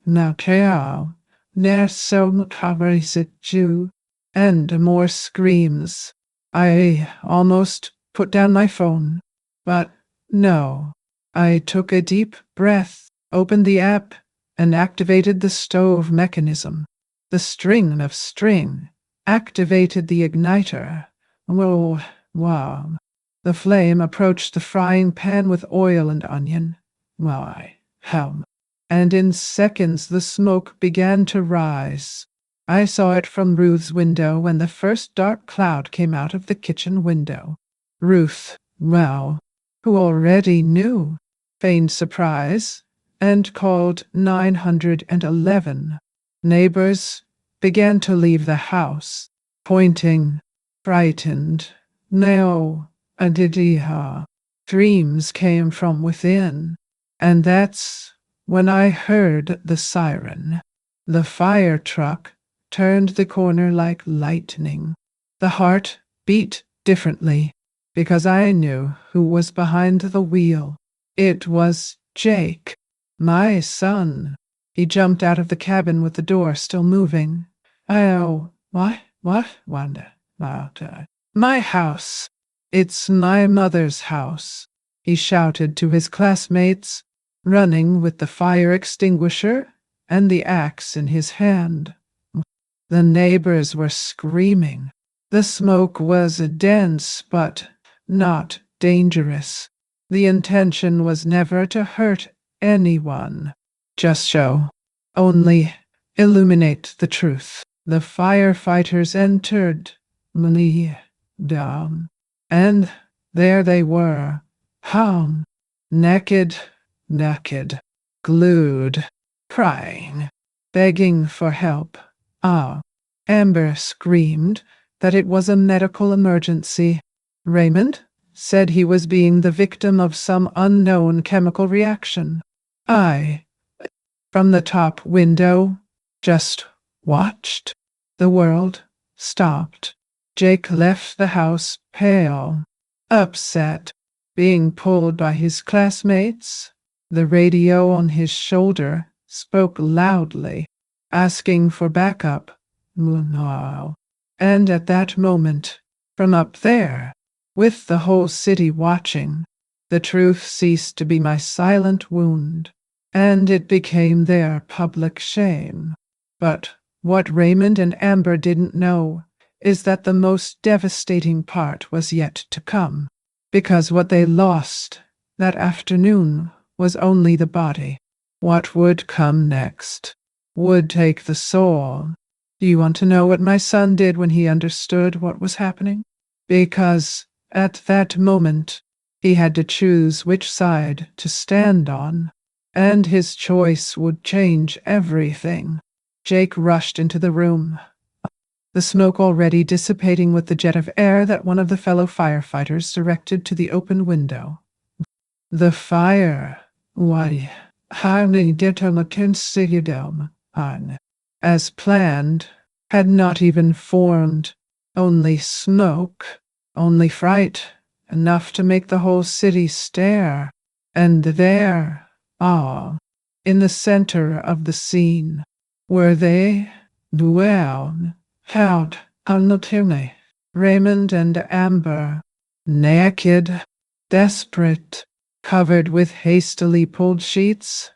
S1: Now ciao. Nerso covers it you. And more screams. I almost put down my phone. But no. I took a deep breath, opened the app, and activated the stove mechanism. The string of string activated the igniter. Whoa, wow. The flame approached the frying pan with oil and onion. Why, hell. And in seconds the smoke began to rise. I saw it from Ruth's window when the first dark cloud came out of the kitchen window. Ruth, well, who already knew, feigned surprise and called 911. Neighbors began to leave the house, pointing, frightened. No, Adidiha. Dreams came from within, and that's when I heard the siren. The fire truck turned the corner like lightning. The heart beat differently, because I knew who was behind the wheel. It was Jake, my son. He jumped out of the cabin with the door still moving. Oh, what, Wanda? My house. It's my mother's house, he shouted to his classmates, running with the fire extinguisher and the axe in his hand. The neighbors were screaming. The smoke was dense, but not dangerous. The intention was never to hurt anyone. Just show. Only illuminate the truth. The firefighters entered. Down. And there they were. Naked, glued, crying, begging for help. Amber screamed that it was a medical emergency. Raymond said he was being the victim of some unknown chemical reaction. I, from the top window, just watched. The world stopped. Jake left the house pale, upset, being pulled by his classmates. The radio on his shoulder spoke loudly, asking for backup. And at that moment, from up there, with the whole city watching, The truth ceased to be my silent wound, and it became their public shame. But what Raymond and Amber didn't know is that the most devastating part was yet to come, because what they lost that afternoon was only the body. What would come next would take the soul. Do you want to know what my son did when he understood what was happening? Because at that moment, he had to choose which side to stand on, and his choice would change everything. Jake rushed into the room, the smoke already dissipating with the jet of air that one of the fellow firefighters directed to the open window. The fire, why, hardly did on, as planned, had not even formed. Only smoke, only fright, enough to make the whole city stare. And there, in the center of the scene, were they, dwelled, held, unnotably, Raymond and Amber, naked, desperate, covered with hastily pulled sheets,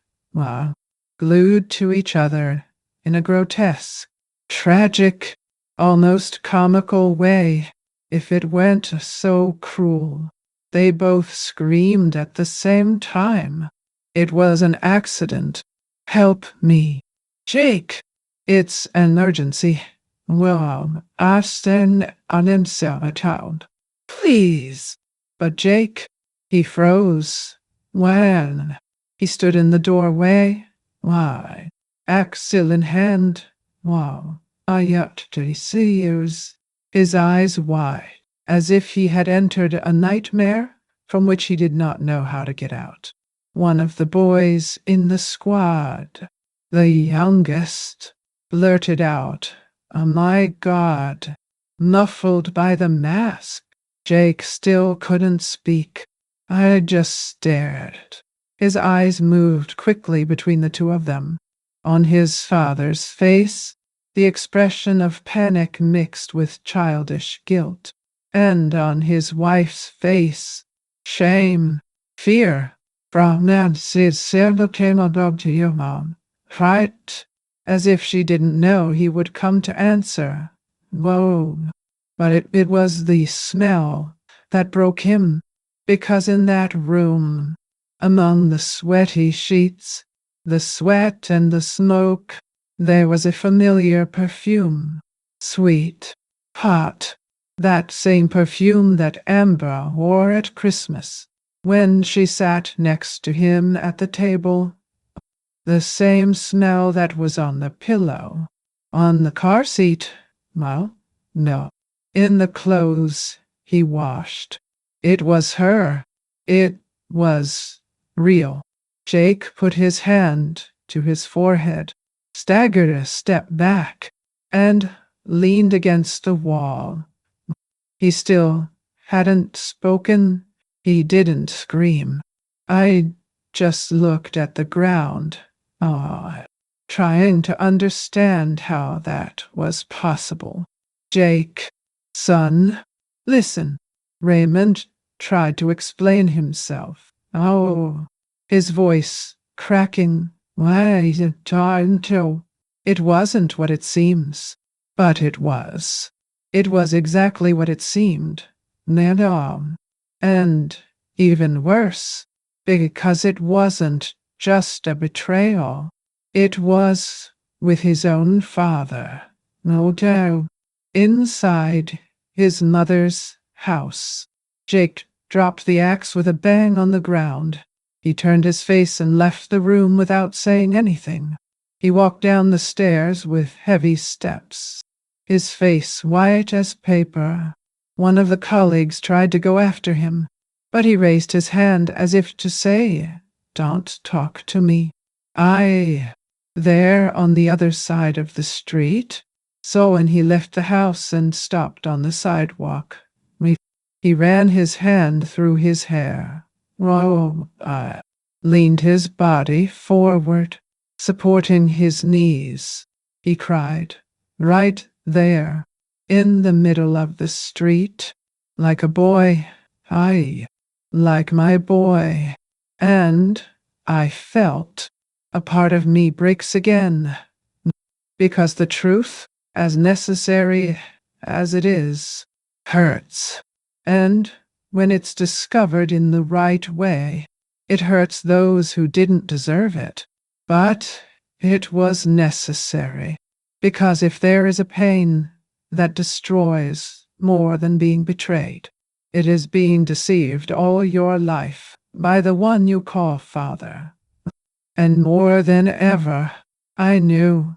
S1: glued to each other in a grotesque, tragic, almost comical way. If it weren't so cruel, they both screamed at the same time. It was an accident. Help me. Jake! It's an emergency. Well, I stand on himself. Please. But Jake, he froze. When he stood in the doorway, why, axe in hand, I yet to see his eyes wide, as if he had entered a nightmare from which he did not know how to get out. One of the boys in the squad, the youngest, blurted out, "Oh my God," muffled by the mask. Jake still couldn't speak. I just stared. His eyes moved quickly between the two of them. On his father's face, the expression of panic mixed with childish guilt, and on his wife's face, shame, fear. From Nancy's sailor came up to your mom, right? As if she didn't know he would come to answer. Whoa. But it was the smell that broke him, because in that room, among the sweaty sheets, the sweat and the smoke, there was a familiar perfume, sweet, hot, that same perfume that Amber wore at Christmas when she sat next to him at the table, the same smell that was on the pillow, on the car seat, well, no, in the clothes he washed. It was her. It was real. Jake put his hand to his forehead, staggered a step back, and leaned against the wall. He still hadn't spoken. He didn't scream. I just looked at the ground, trying to understand how that was possible. Jake, son, listen. Raymond tried to explain himself. His voice cracking. It wasn't what it seems, but it was. It was exactly what it seemed. And even worse, because it wasn't just a betrayal. It was with his own father. No doubt. Inside his mother's house. Jake dropped the axe with a bang on the ground. He turned his face and left the room without saying anything. He walked down the stairs with heavy steps, his face white as paper. One of the colleagues tried to go after him, but he raised his hand as if to say, "Don't talk to me." There on the other side of the street. So when he left the house and stopped on the sidewalk, he ran his hand through his hair, leaned his body forward, supporting his knees. He cried, right there, in the middle of the street, like a boy. like my boy. And I felt a part of me breaks again, because the truth, as necessary as it is, hurts. And when it's discovered in the right way, it hurts those who didn't deserve it. But it was necessary, because if there is a pain that destroys more than being betrayed, it is being deceived all your life by the one you call father. And more than ever, I knew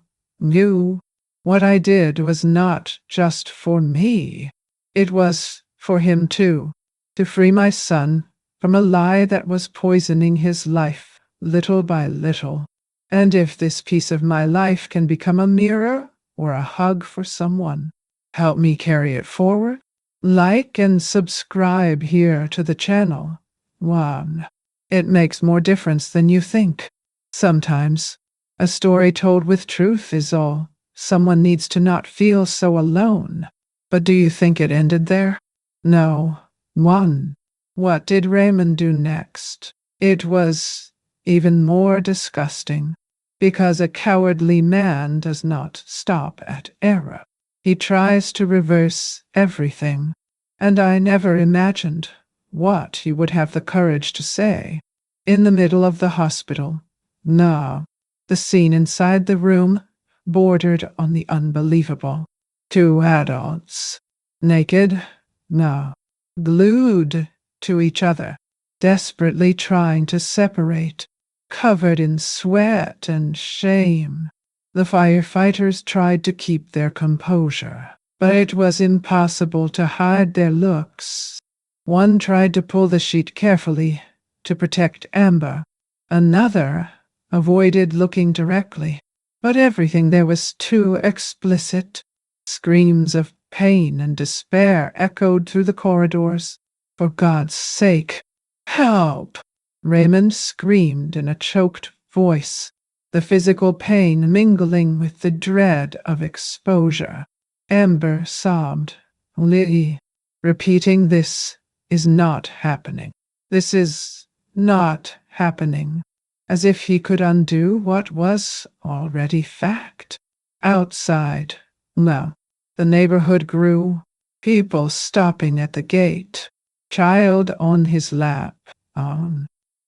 S1: what I did was not just for me. It was for him too, to free my son from a lie that was poisoning his life little by little. And if this piece of my life can become a mirror or a hug for someone, help me carry it forward. Like and subscribe here to the channel. 1. It makes more difference than you think. Sometimes, a story told with truth is all someone needs to not feel so alone. But do you think it ended there? No. 1. What did Raymond do next? It was even more disgusting, because a cowardly man does not stop at error. He tries to reverse everything, and I never imagined what he would have the courage to say. In the middle of the hospital, no, the scene inside the room bordered on the unbelievable. 2 adults, naked, no, glued to each other, desperately trying to separate, covered in sweat and shame. The firefighters tried to keep their composure, but it was impossible to hide their looks. One tried to pull the sheet carefully to protect Amber. Another avoided looking directly, but everything there was too explicit. Screams of pain and despair echoed through the corridors. For God's sake, help! Raymond screamed in a choked voice, the physical pain mingling with the dread of exposure. Amber sobbed, Lily, repeating, "This is not happening. This is not happening," as if he could undo what was already fact. Outside, no, the neighborhood grew, people stopping at the gate, child on his lap,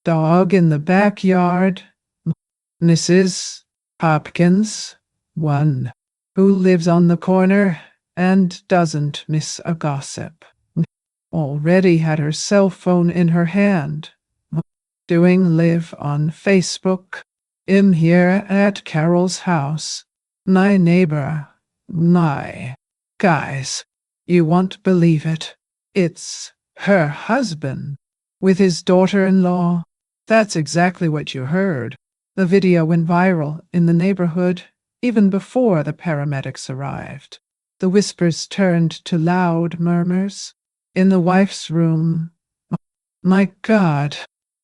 S1: dog in the backyard. Mrs. Hopkins, one who lives on the corner and doesn't miss a gossip, already had her cell phone in her hand, doing live on Facebook. I'm here at Carol's house. My neighbor, my guys, you won't believe it. It's her husband with his daughter-in-law. That's exactly what you heard. The video went viral in the neighborhood even before the paramedics arrived. The whispers turned to loud murmurs. In the wife's room, my God,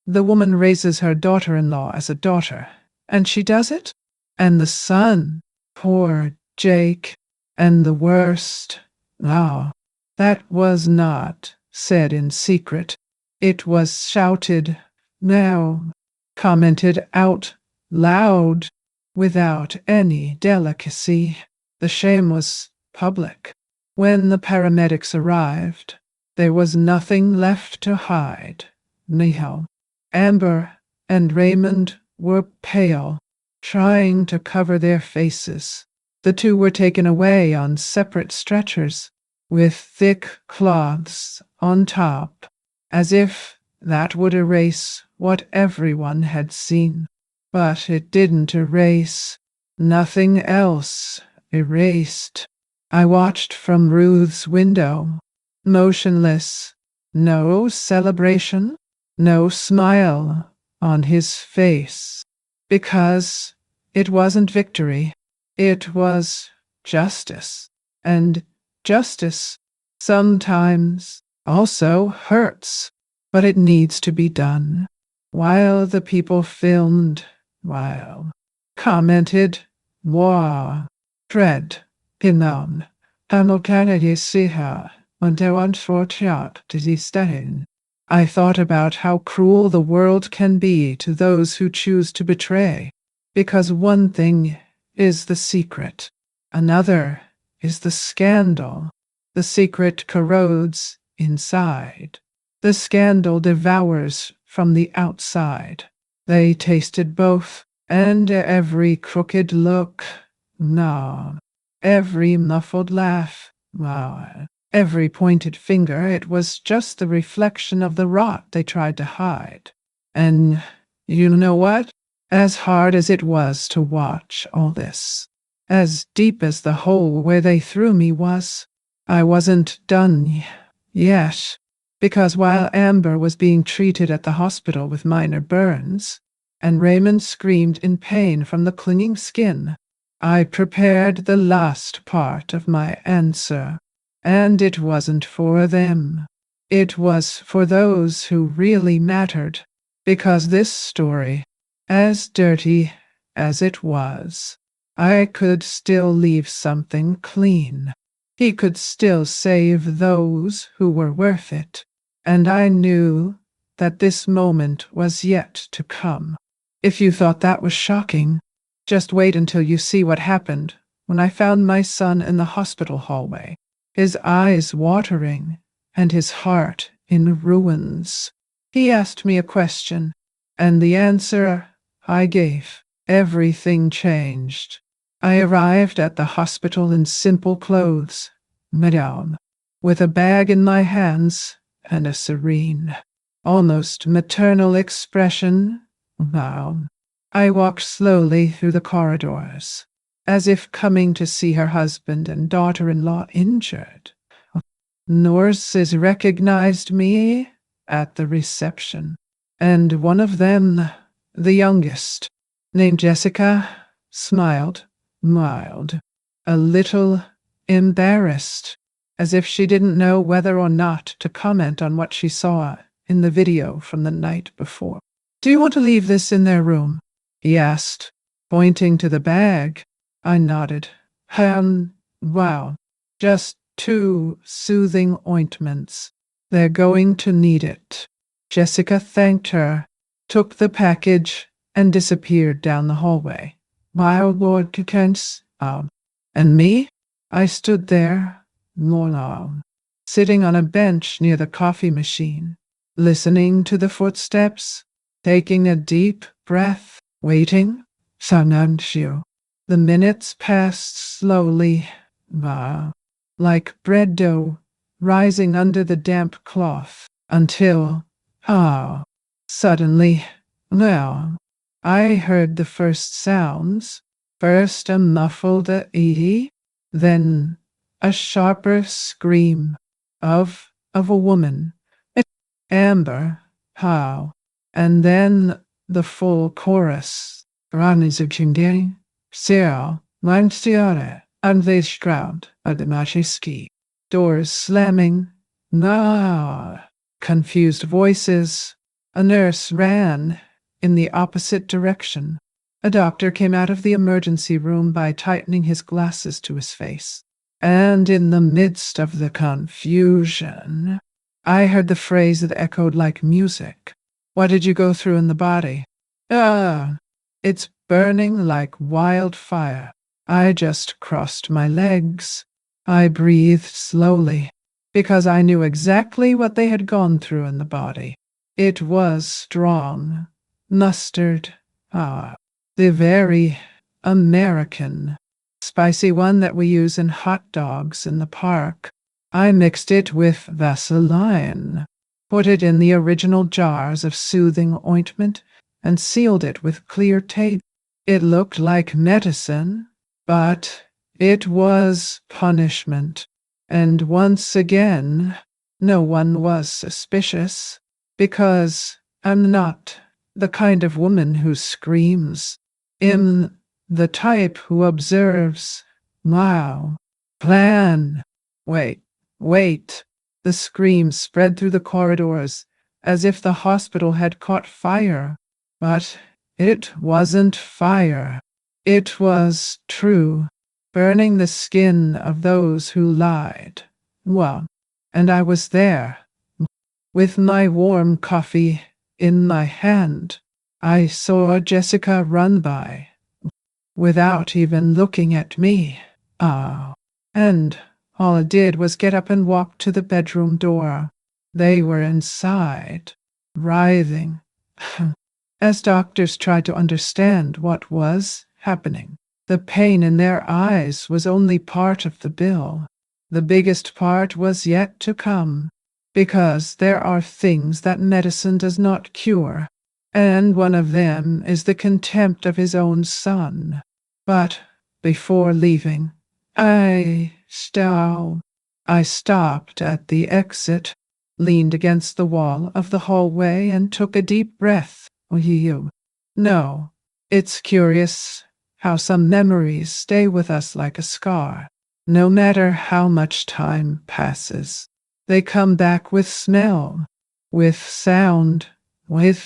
S1: the woman raises her daughter-in-law as a daughter, and she does it? And the son, poor Jake, and the worst, that was not said in secret. It was shouted, now, commented out loud, without any delicacy. The shame was public. When the paramedics arrived, there was nothing left to hide. Nihal, Amber, and Raymond were pale, trying to cover their faces. The two were taken away on separate stretchers, with thick cloths on top, as if that would erase what everyone had seen. But it didn't erase. Nothing else erased. I watched from Ruth's window, motionless, no celebration, no smile on his face, because it wasn't victory, it was justice. And justice sometimes also hurts, but it needs to be done. While the people filmed, while commented, wow, Fred, Pinon, Hamilton Siha, und der Antwort ja, die Stellen. I thought about how cruel the world can be to those who choose to betray, because one thing is the secret, another is the scandal. The secret corrodes inside. The scandal devours from the outside. They tasted both, and every crooked look, no, every muffled laugh, no, every pointed finger, it was just the reflection of the rot they tried to hide. And you know what? As hard as it was to watch all this, as deep as the hole where they threw me was, I wasn't done yet, because while Amber was being treated at the hospital with minor burns, and Raymond screamed in pain from the clinging skin, I prepared the last part of my answer, and it wasn't for them. It was for those who really mattered, because this story, as dirty as it was, I could still leave something clean. He could still save those who were worth it, and I knew that this moment was yet to come. If you thought that was shocking, just wait until you see what happened when I found my son in the hospital hallway, his eyes watering and his heart in ruins. He asked me a question, and the answer I gave, everything changed. I arrived at the hospital in simple clothes, madame, with a bag in my hands and a serene, almost maternal expression. Now, I walked slowly through the corridors, as if coming to see her husband and daughter-in-law injured. Nurses recognized me at the reception, and one of them, the youngest, named Jessica, smiled, mild, a little embarrassed, as if she didn't know whether or not to comment on what she saw in the video from the night before. "Do you want to leave this in their room?" he asked, pointing to the bag. I nodded. Wow, just 2 soothing ointments. They're going to need it." Jessica thanked her, took the package, and disappeared down the hallway. "My Lord Kukens, and me?" I stood there, long, sitting on a bench near the coffee machine, listening to the footsteps, taking a deep breath, waiting. Sananshio. The minutes passed slowly, like bread dough rising under the damp cloth, until, suddenly, I heard the first sounds. First a muffled ee, then a sharper scream of a woman. Amber, how? And then the full chorus. Ranizukinderi, Sierra, Lanciare, and they shroud at the Machiski. Doors slamming. Confused voices. A nurse ran in the opposite direction. A doctor came out of the emergency room by tightening his glasses to his face. And in the midst of the confusion, I heard the phrase that echoed like music. "What did you go through in the body?" It's burning like wildfire." I just crossed my legs. I breathed slowly, because I knew exactly what they had gone through in the body. It was strong. Mustard. The very American, spicy one that we use in hot dogs in the park. I mixed it with Vaseline, put it in the original jars of soothing ointment, and sealed it with clear tape. It looked like medicine, but it was punishment. And once again, no one was suspicious, because I'm not the kind of woman who screams. I'm the type who observes. Plan. Wait. The scream spread through the corridors, as if the hospital had caught fire. But it wasn't fire. It was true, burning the skin of those who lied. And I was there, with my warm coffee in my hand. I saw Jessica run by, without even looking at me. Ah, and all I did was get up and walk to the bedroom door. They were inside, writhing, as doctors tried to understand what was happening. The pain in their eyes was only part of the bill. The biggest part was yet to come, because there are things that medicine does not cure, and one of them is the contempt of his own son. But before leaving, I stopped at the exit, leaned against the wall of the hallway, and took a deep breath. You know, it's curious how some memories stay with us like a scar. No matter how much time passes, they come back with smell, with sound, with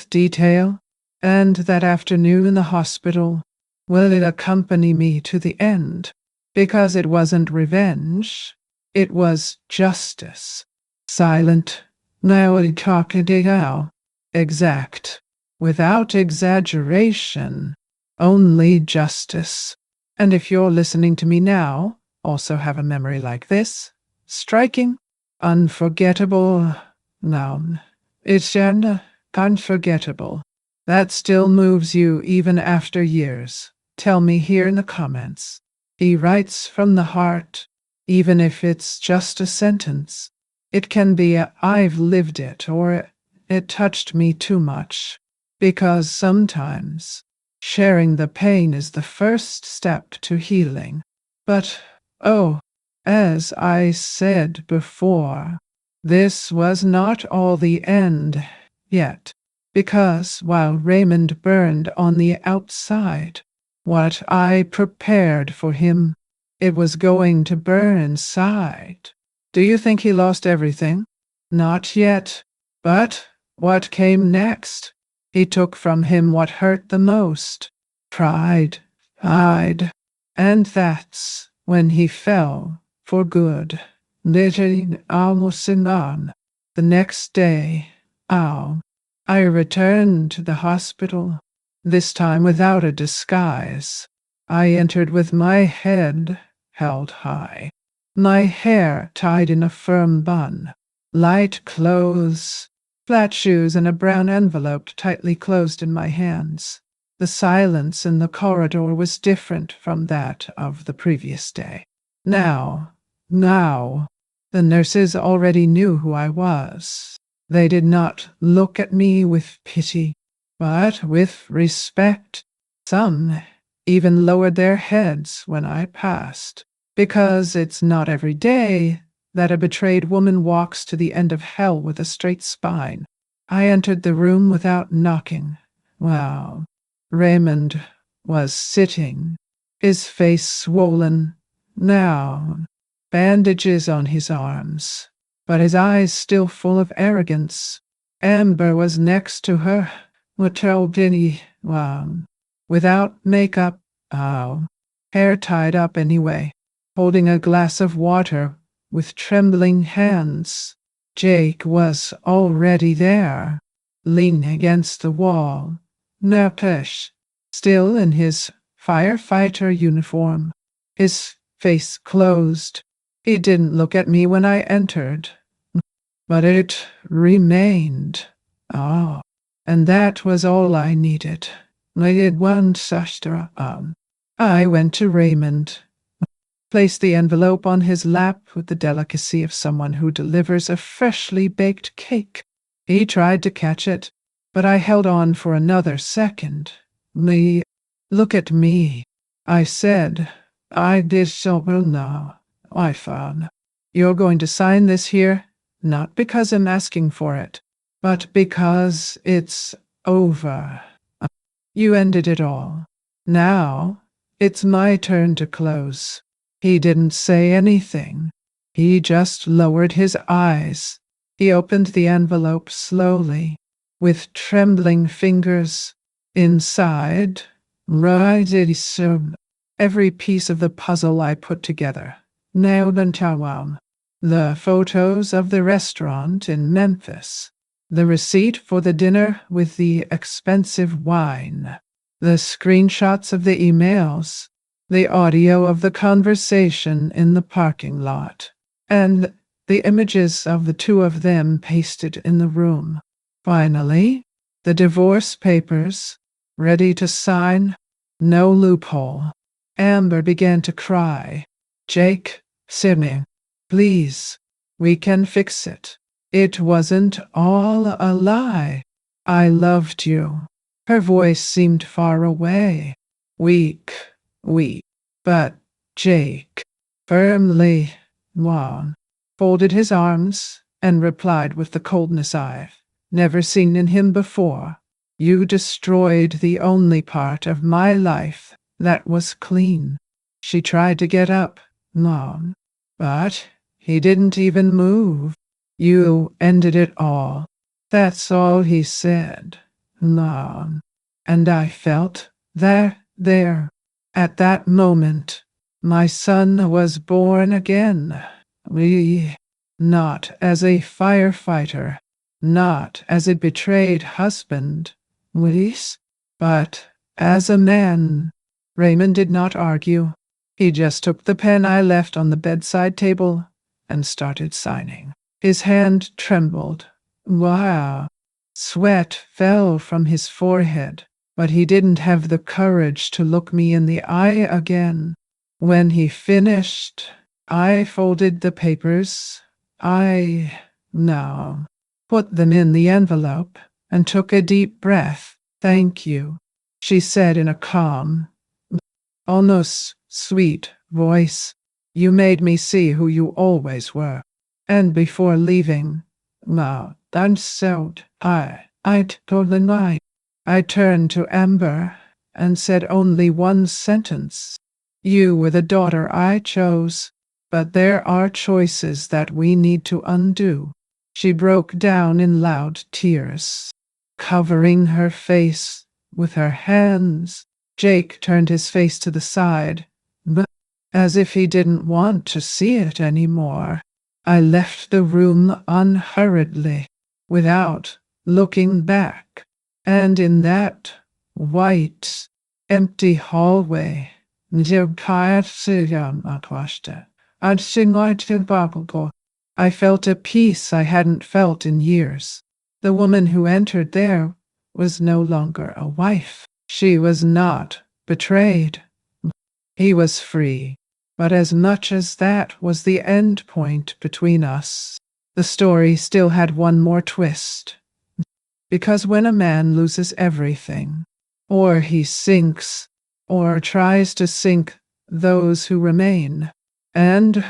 S1: detail, and that afternoon in the hospital, will it accompany me to the end? Because it wasn't revenge, it was justice. Silent, now exact, without exaggeration, only justice. And if you're listening to me now, also have a memory like this, striking, unforgettable, noun, it's an unforgettable, that still moves you even after years. Tell me here in the comments. He writes from the heart, even if it's just a sentence. It can be a "I've lived it" or "It touched me too much," because sometimes sharing the pain is the first step to healing. But, oh, as I said before, this was not all the end yet, because while Raymond burned on the outside, what I prepared for him, it was going to burn inside. Do you think he lost everything? Not yet. But what came next? He took from him what hurt the most. Pride. And that's when he fell for good. Literally almost on. The next day, I returned to the hospital, this time without a disguise. I entered with my head held high, my hair tied in a firm bun, light clothes, flat shoes, and a brown envelope tightly closed in my hands. The silence in the corridor was different from that of the previous day. Now, the nurses already knew who I was. They did not look at me with pity, but with respect. Some even lowered their heads when I passed, because it's not every day that a betrayed woman walks to the end of hell with a straight spine. I entered the room without knocking. Wow. Raymond was sitting, his face swollen, now bandages on his arms, but his eyes still full of arrogance. Amber was next to her, without makeup, hair tied up anyway, holding a glass of water with trembling hands. Jake was already there, leaning against the wall, nervous, still in his firefighter uniform, his face closed. He didn't look at me when I entered, but it remained. And that was all I needed. I did one sashtra. I went to Raymond, placed the envelope on his lap with the delicacy of someone who delivers a freshly baked cake. He tried to catch it, but I held on for another second. Look at me, I said. I did so well now. I found. You're going to sign this here, not because I'm asking for it, but because it's over. You ended it all. Now, it's my turn to close. He didn't say anything. He just lowered his eyes. He opened the envelope slowly, with trembling fingers. Inside, every piece of the puzzle I put together, nailed and tawam. The photos of the restaurant in Memphis, the receipt for the dinner with the expensive wine, the screenshots of the emails, the audio of the conversation in the parking lot, and the images of the two of them pasted in the room. Finally, the divorce papers, ready to sign, no loophole. Amber began to cry. Jake, Sydney, please, we can fix it. It wasn't all a lie. I loved you. Her voice seemed far away, weak, but Jake, firmly, long, folded his arms and replied with the coldness I've never seen in him before. You destroyed the only part of my life that was clean. She tried to get up, long, but he didn't even move. You ended it all. That's all he said, long. And I felt there, at that moment, my son was born again. Not as a firefighter, not as a betrayed husband, but as a man. Raymond did not argue. He just took the pen I left on the bedside table and started signing. His hand trembled. Wow. Sweat fell from his forehead, but he didn't have the courage to look me in the eye again. When he finished, I folded the papers. Now, put them in the envelope and took a deep breath. Thank you, she said in a calm, almost sweet voice. You made me see who you always were. And before leaving, I told the night. I turned to Amber and said only one sentence. You were the daughter I chose, but there are choices that we need to undo. She broke down in loud tears, covering her face with her hands. Jake turned his face to the side, but as if he didn't want to see it anymore. I left the room unhurriedly, without looking back, and in that white, empty hallway, I felt a peace I hadn't felt in years. The woman who entered there was no longer a wife. She was not betrayed. He was free. But as much as that was the end point between us, the story still had one more twist. Because when a man loses everything, or he sinks, or tries to sink those who remain, and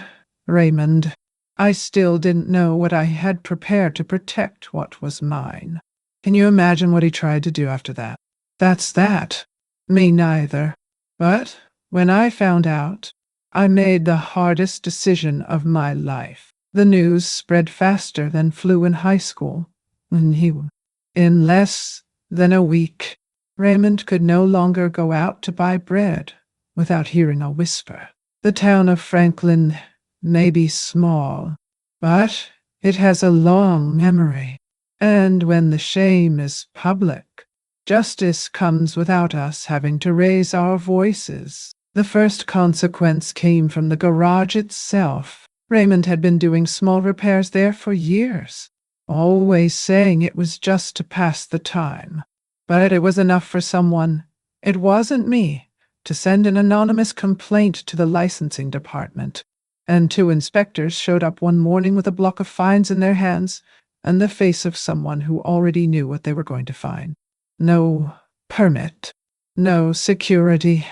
S1: Raymond, I still didn't know what I had prepared to protect what was mine. Can you imagine what he tried to do after that? That's that. Me neither. But when I found out, I made the hardest decision of my life. The news spread faster than flu in high school. In less than a week, Raymond could no longer go out to buy bread without hearing a whisper. The town of Franklin may be small, but it has a long memory. And when the shame is public, justice comes without us having to raise our voices. The first consequence came from the garage itself. Raymond had been doing small repairs there for years, always saying it was just to pass the time. But it was enough for someone, it wasn't me, to send an anonymous complaint to the licensing department. And 2 inspectors showed up one morning with a block of fines in their hands and the face of someone who already knew what they were going to find. No permit, no security,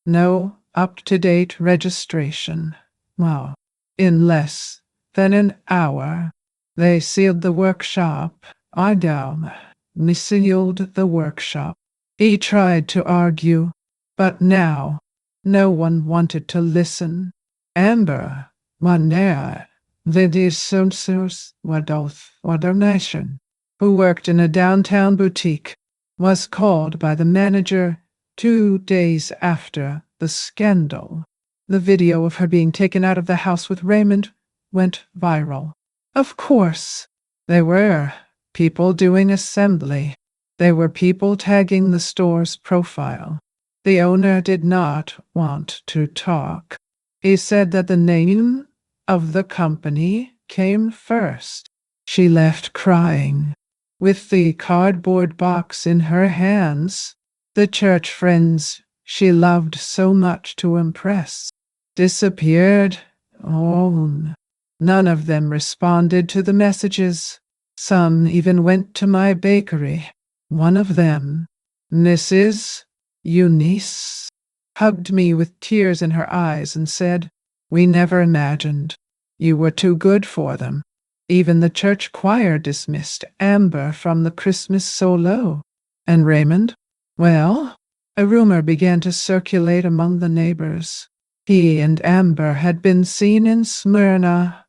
S1: no up-to-date registration. Well, in less than an hour, they sealed the workshop. Sealed the workshop. He tried to argue, but now no one wanted to listen. Amber, who worked in a downtown boutique, was called by the manager 2 days after the scandal. The video of her being taken out of the house with Raymond went viral. Of course, there were people doing assembly. There were people tagging the store's profile. The owner did not want to talk. He said that the name of the company came first. She left crying, with the cardboard box in her hands. The church friends she loved so much to impress disappeared. Oh, none of them responded to the messages. Some even went to my bakery. One of them, Mrs. Eunice, hugged me with tears in her eyes and said, "We never imagined. You were too good for them." Even the church choir dismissed Amber from the Christmas solo. And Raymond? Well, a rumor began to circulate among the neighbors. He and Amber had been seen in Smyrna,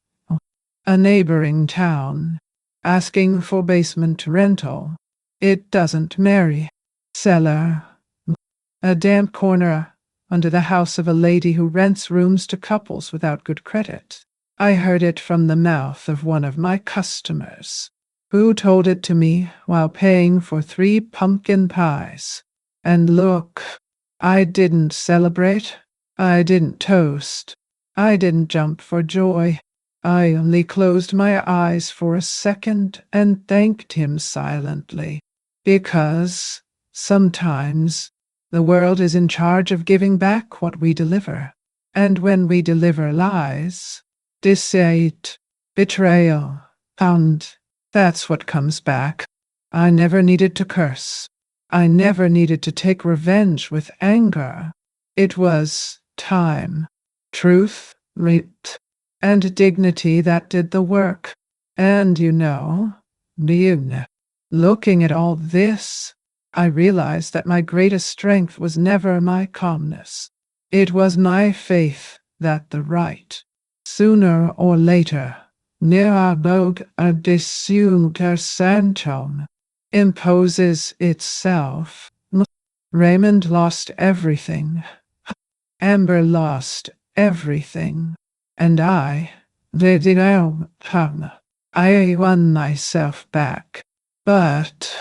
S1: a neighboring town, asking for basement rental. It doesn't marry. Cellar. A damp corner under the house of a lady who rents rooms to couples without good credit. I heard it from the mouth of one of my customers, who told it to me while paying for 3 pumpkin pies. And look, I didn't celebrate. I didn't toast. I didn't jump for joy. I only closed my eyes for a second and thanked him silently. Because sometimes the world is in charge of giving back what we deliver. And when we deliver lies, deceit, betrayal, and that's what comes back. I never needed to curse. I never needed to take revenge with anger. It was time, truth, wit, and dignity that did the work. And looking at all this, I realized that my greatest strength was never my calmness. It was my faith that the right, sooner or later, nearabog a desunter santon, imposes itself. Raymond lost everything. Amber lost everything. And I won myself back. But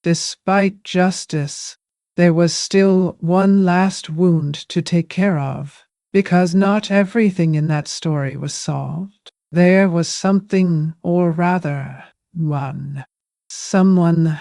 S1: despite justice, there was still one last wound to take care of, because not everything in that story was solved. There was something, or rather, someone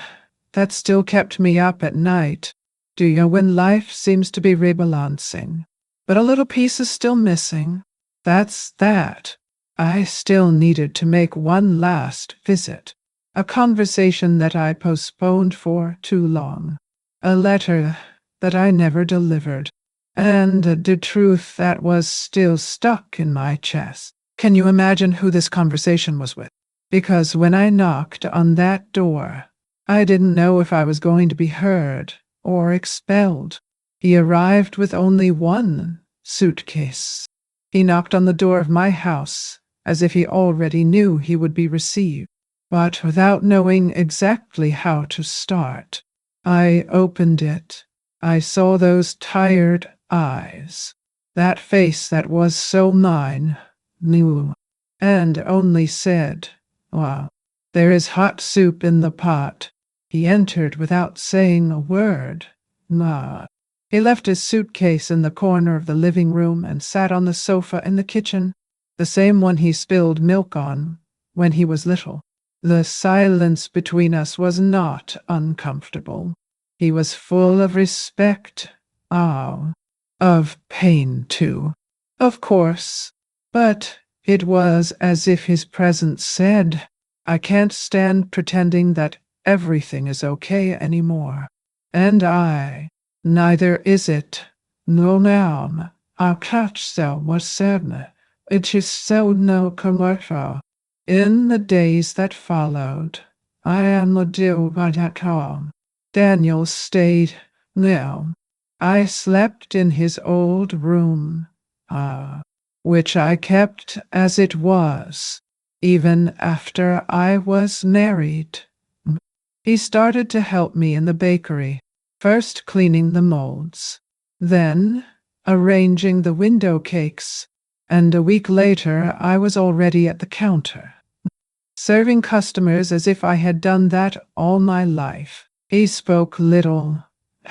S1: that still kept me up at night. Do you know when life seems to be rebalancing, but a little piece is still missing? That's that. I still needed to make one last visit, a conversation that I postponed for too long, a letter that I never delivered, and the truth that was still stuck in my chest. Can you imagine who this conversation was with? Because when I knocked on that door, I didn't know if I was going to be heard or expelled. He arrived with only one suitcase. He knocked on the door of my house as if he already knew he would be received, but without knowing exactly how to start. I opened it. I saw those tired eyes, that face that was so mine, new, and only said, "Wow, there is hot soup in the pot." He entered without saying a word. Nah. He left his suitcase in the corner of the living room and sat on the sofa in the kitchen, the same one he spilled milk on when he was little. The silence between us was not uncomfortable. He was full of respect, of pain too, of course, but it was as if his presence said, "I can't stand pretending that everything is okay anymore." And neither is it. No, now, our catch cell was certain. It is so no commercial. In the days that followed, I am the deal by that calm. Daniel stayed. Now, I slept in his old room, which I kept as it was, even after I was married. He started to help me in the bakery, first cleaning the molds, then arranging the window cakes, and a week later I was already at the counter, serving customers as if I had done that all my life. He spoke little,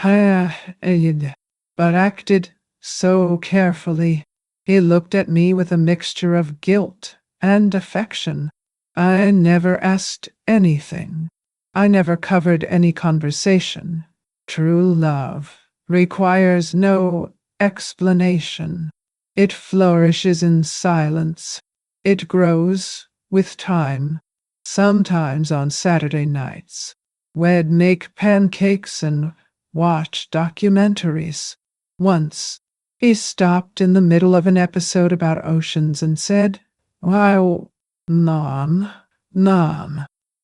S1: but acted so carefully. He looked at me with a mixture of guilt and affection. I never asked anything. I never covered any conversation. True love requires no explanation. It flourishes in silence. It grows with time. Sometimes on Saturday nights, we'd make pancakes and watch documentaries. Once, he stopped in the middle of an episode about oceans and said, "Wow, Mom,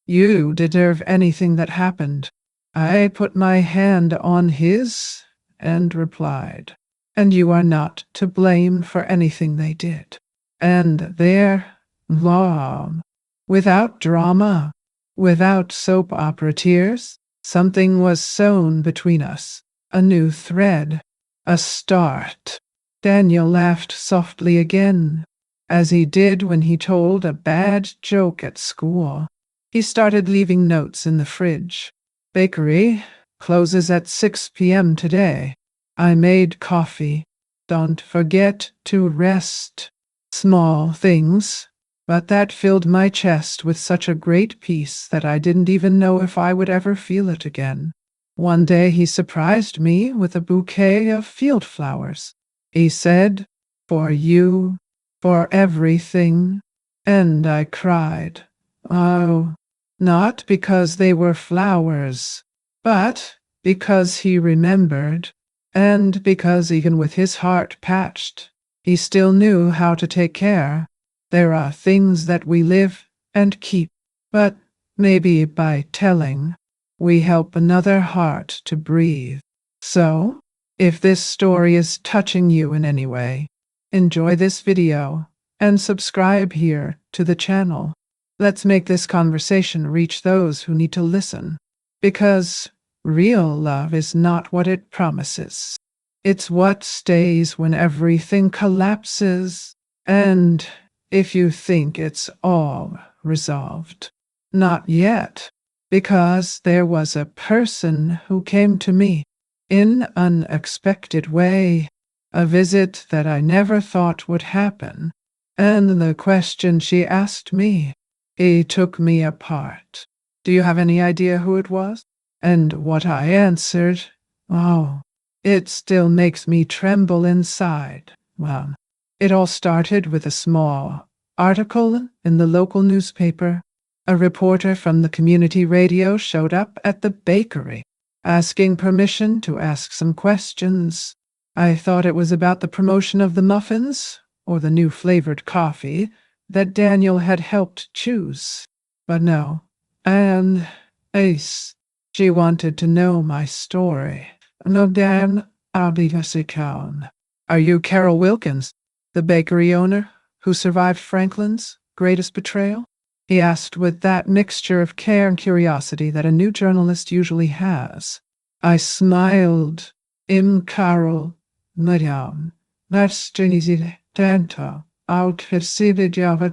S1: you deserve anything that happened." I put my hand on his and replied, "And you are not to blame for anything they did." And there, Mom, without drama, without soap opera tears, something was sewn between us, a new thread, a start. Daniel laughed softly again, as he did when he told a bad joke at school. He started leaving notes in the fridge. "Bakery closes at 6 p.m. today. I made coffee. Don't forget to rest." Small things, but that filled my chest with such a great peace that I didn't even know if I would ever feel it again. One day he surprised me with a bouquet of field flowers. He said, "For you, for everything." And I cried. Oh, not because they were flowers, but because he remembered, and because even with his heart patched, he still knew how to take care. There are things that we live and keep, but maybe by telling, we help another heart to breathe. So, if this story is touching you in any way, enjoy this video and subscribe here to the channel. Let's make this conversation reach those who need to listen, because real love is not what it promises. It's what stays when everything collapses. And if you think it's all resolved, not yet, because there was a person who came to me in an unexpected way, a visit that I never thought would happen, and the question she asked me, it took me apart. Do you have any idea who it was? And what I answered? Oh, it still makes me tremble inside. Well, it all started with a small article in the local newspaper. A reporter from the community radio showed up at the bakery, asking permission to ask some questions. I thought it was about the promotion of the muffins or the new flavored coffee that Daniel had helped choose. But no. And Ace, she wanted to know my story. "No, Dan, I'll be Jessica. Are you Carol Wilkins, the bakery owner who survived Franklin's greatest betrayal?" he asked with that mixture of care and curiosity that a new journalist usually has. I smiled. Carol, Madame, that's easy, Tanta. I'll consider Java.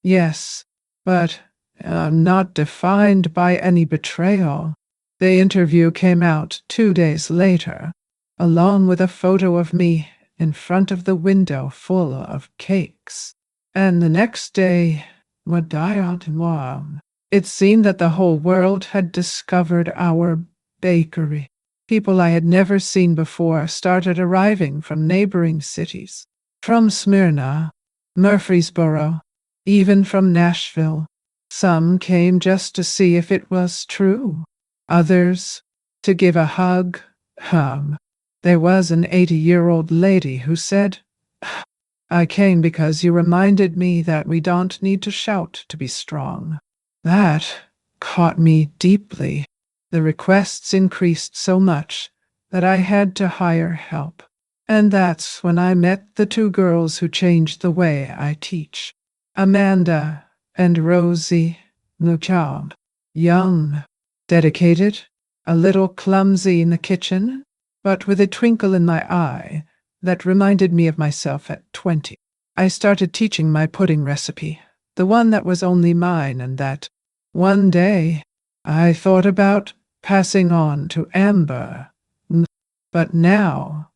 S1: Yes, but I'm not defined by any betrayal. The interview came out 2 days later, along with a photo of me in front of the window full of cakes. And the next day, it seemed that the whole world had discovered our bakery. People I had never seen before started arriving from neighboring cities, from Smyrna, Murfreesboro, even from Nashville. Some came just to see if it was true, others to give a hug. There was an 80-year-old lady who said, "I came because you reminded me that we don't need to shout to be strong." That caught me deeply. The requests increased so much that I had to hire help. And that's when I met the two girls who changed the way I teach. Amanda and Rosie. Young, dedicated, a little clumsy in the kitchen, but with a twinkle in my eye that reminded me of myself at 20. I started teaching my pudding recipe, the one that was only mine, and that one day I thought about passing on to Amber. But now,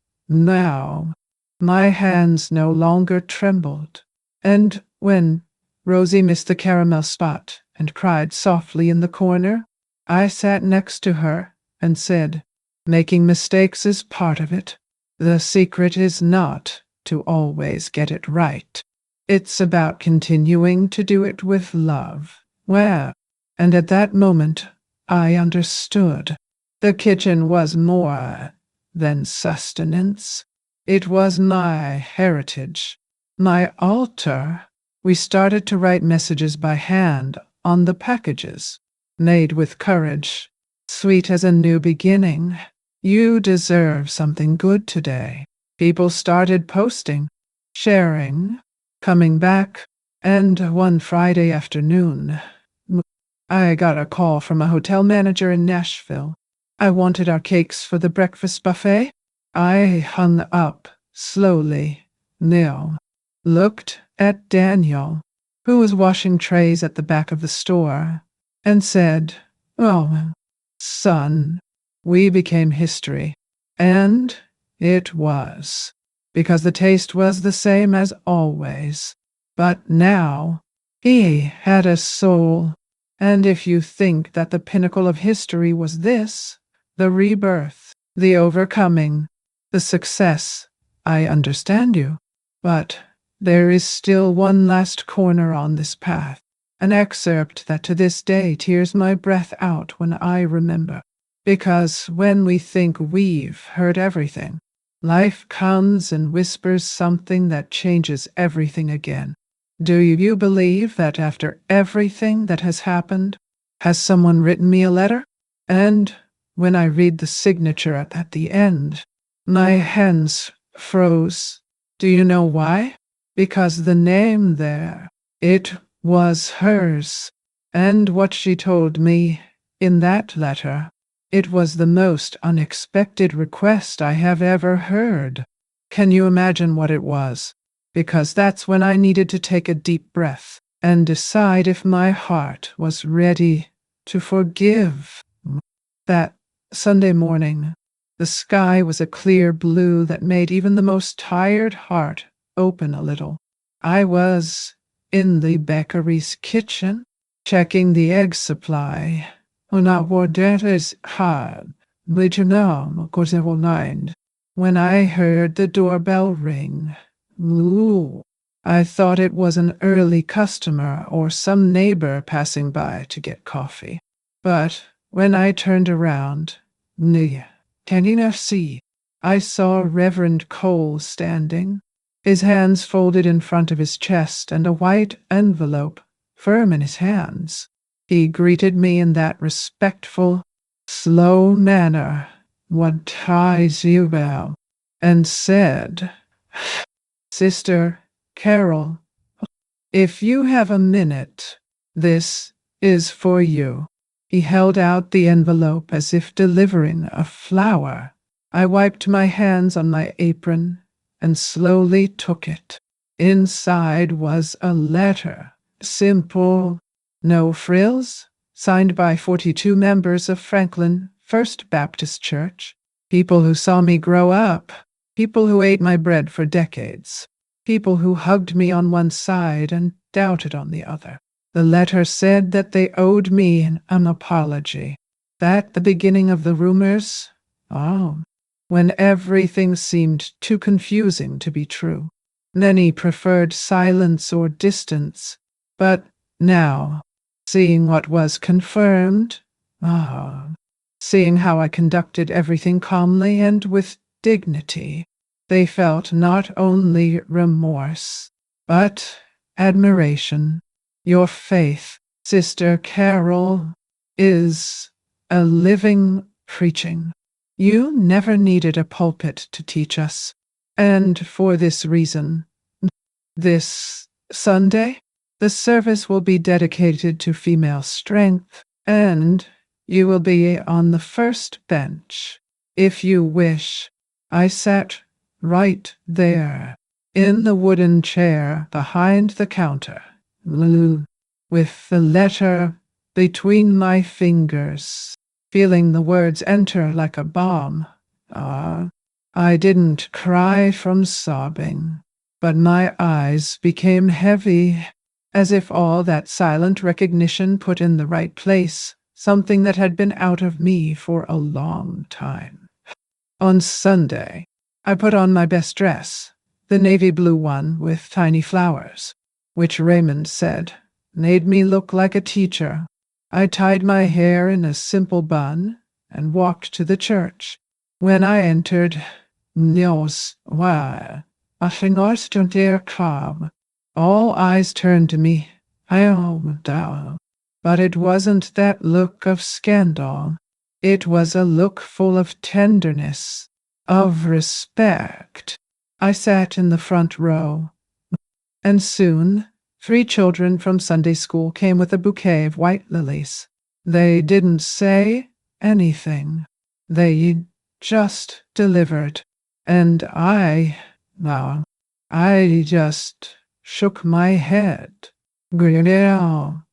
S1: my hands no longer trembled. And when Rosie missed the caramel spot and cried softly in the corner, I sat next to her and said, "Making mistakes is part of it. The secret is not to always get it right. It's about continuing to do it with love." Well, and at that moment, I understood. The kitchen was more than sustenance. It was my heritage, my altar. We started to write messages by hand on the packages, made with courage, sweet as a new beginning. "You deserve something good today." People started posting, sharing, coming back, and one Friday afternoon, I got a call from a hotel manager in Nashville. I wanted our cakes for the breakfast buffet. I hung up slowly, looked at Daniel, who was washing trays at the back of the store, and said, "Oh, son, we became history." And it was, because the taste was the same as always. But now he had a soul. And if you think that the pinnacle of history was this, the rebirth, the overcoming, the success, I understand you. But there is still one last corner on this path, an excerpt that to this day tears my breath out when I remember. Because when we think we've heard everything, life comes and whispers something that changes everything again. Do you believe that after everything that has happened, has someone written me a letter? And when I read the signature at the end, my hands froze. Do you know why? Because the name there, it was hers. And what she told me in that letter, it was the most unexpected request I have ever heard. Can you imagine what it was? Because that's when I needed to take a deep breath and decide if my heart was ready to forgive. That Sunday morning, the sky was a clear blue that made even the most tired heart open a little. I was in the bakery's kitchen, checking the egg supply. Una is hard, when I heard the doorbell ring. Ooh, I thought it was an early customer or some neighbor passing by to get coffee. But when I turned around, can you see? I saw Reverend Cole standing, his hands folded in front of his chest and a white envelope firm in his hands. He greeted me in that respectful, slow manner, "What ties you well?" and said, "Sister Carol, if you have a minute, this is for you." He held out the envelope as if delivering a flower. I wiped my hands on my apron and slowly took it. Inside was a letter, simple, no frills, signed by 42 members of Franklin First Baptist Church, people who saw me grow up, people who ate my bread for decades, people who hugged me on one side and doubted on the other. The letter said that they owed me an apology. That the beginning of the rumors? Oh, when everything seemed too confusing to be true. Many preferred silence or distance. But now, seeing what was confirmed, seeing how I conducted everything calmly and with dignity, they felt not only remorse, but admiration. Your faith, Sister Carol, is a living preaching. You never needed a pulpit to teach us. And for this reason, this Sunday, the service will be dedicated to female strength, and you will be on the first bench. If you wish. I sat right there, in the wooden chair behind the counter, with the letter between my fingers, feeling the words enter like a bomb. Ah, I didn't cry from sobbing, but my eyes became heavy, as if all that silent recognition put in the right place something that had been out of me for a long time. On Sunday, I put on my best dress, the navy blue one with tiny flowers, which Raymond said made me look like a teacher. I tied my hair in a simple bun and walked to the church. When I entered, Dios, why, I forgot to dare come. All eyes turned to me. I am down. But it wasn't that look of scandal. It was a look full of tenderness, of respect. I sat in the front row, and soon 3 children from Sunday school came with a bouquet of white lilies. They didn't say anything. They just delivered. And well, I just shook my head. Grateful,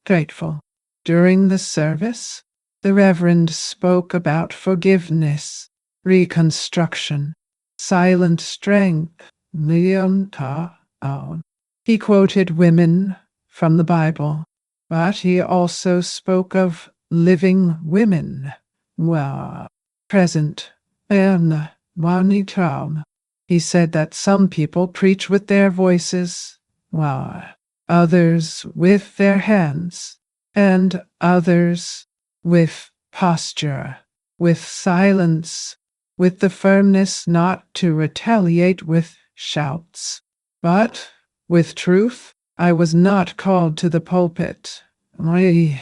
S1: grateful. During the service, the Reverend spoke about forgiveness, reconstruction, silent strength. He quoted women from the Bible, but he also spoke of living women, present and one. He said that some people preach with their voices, others with their hands, and others with posture, with silence, with the firmness not to retaliate with shouts, but with truth. I was not called to the pulpit. And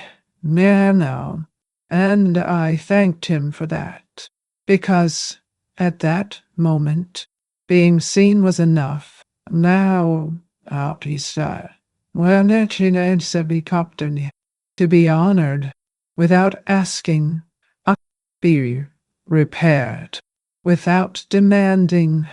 S1: I thanked him for that, because at that moment, being seen was enough. Now, he said, to be honored without asking, be repaired without demanding.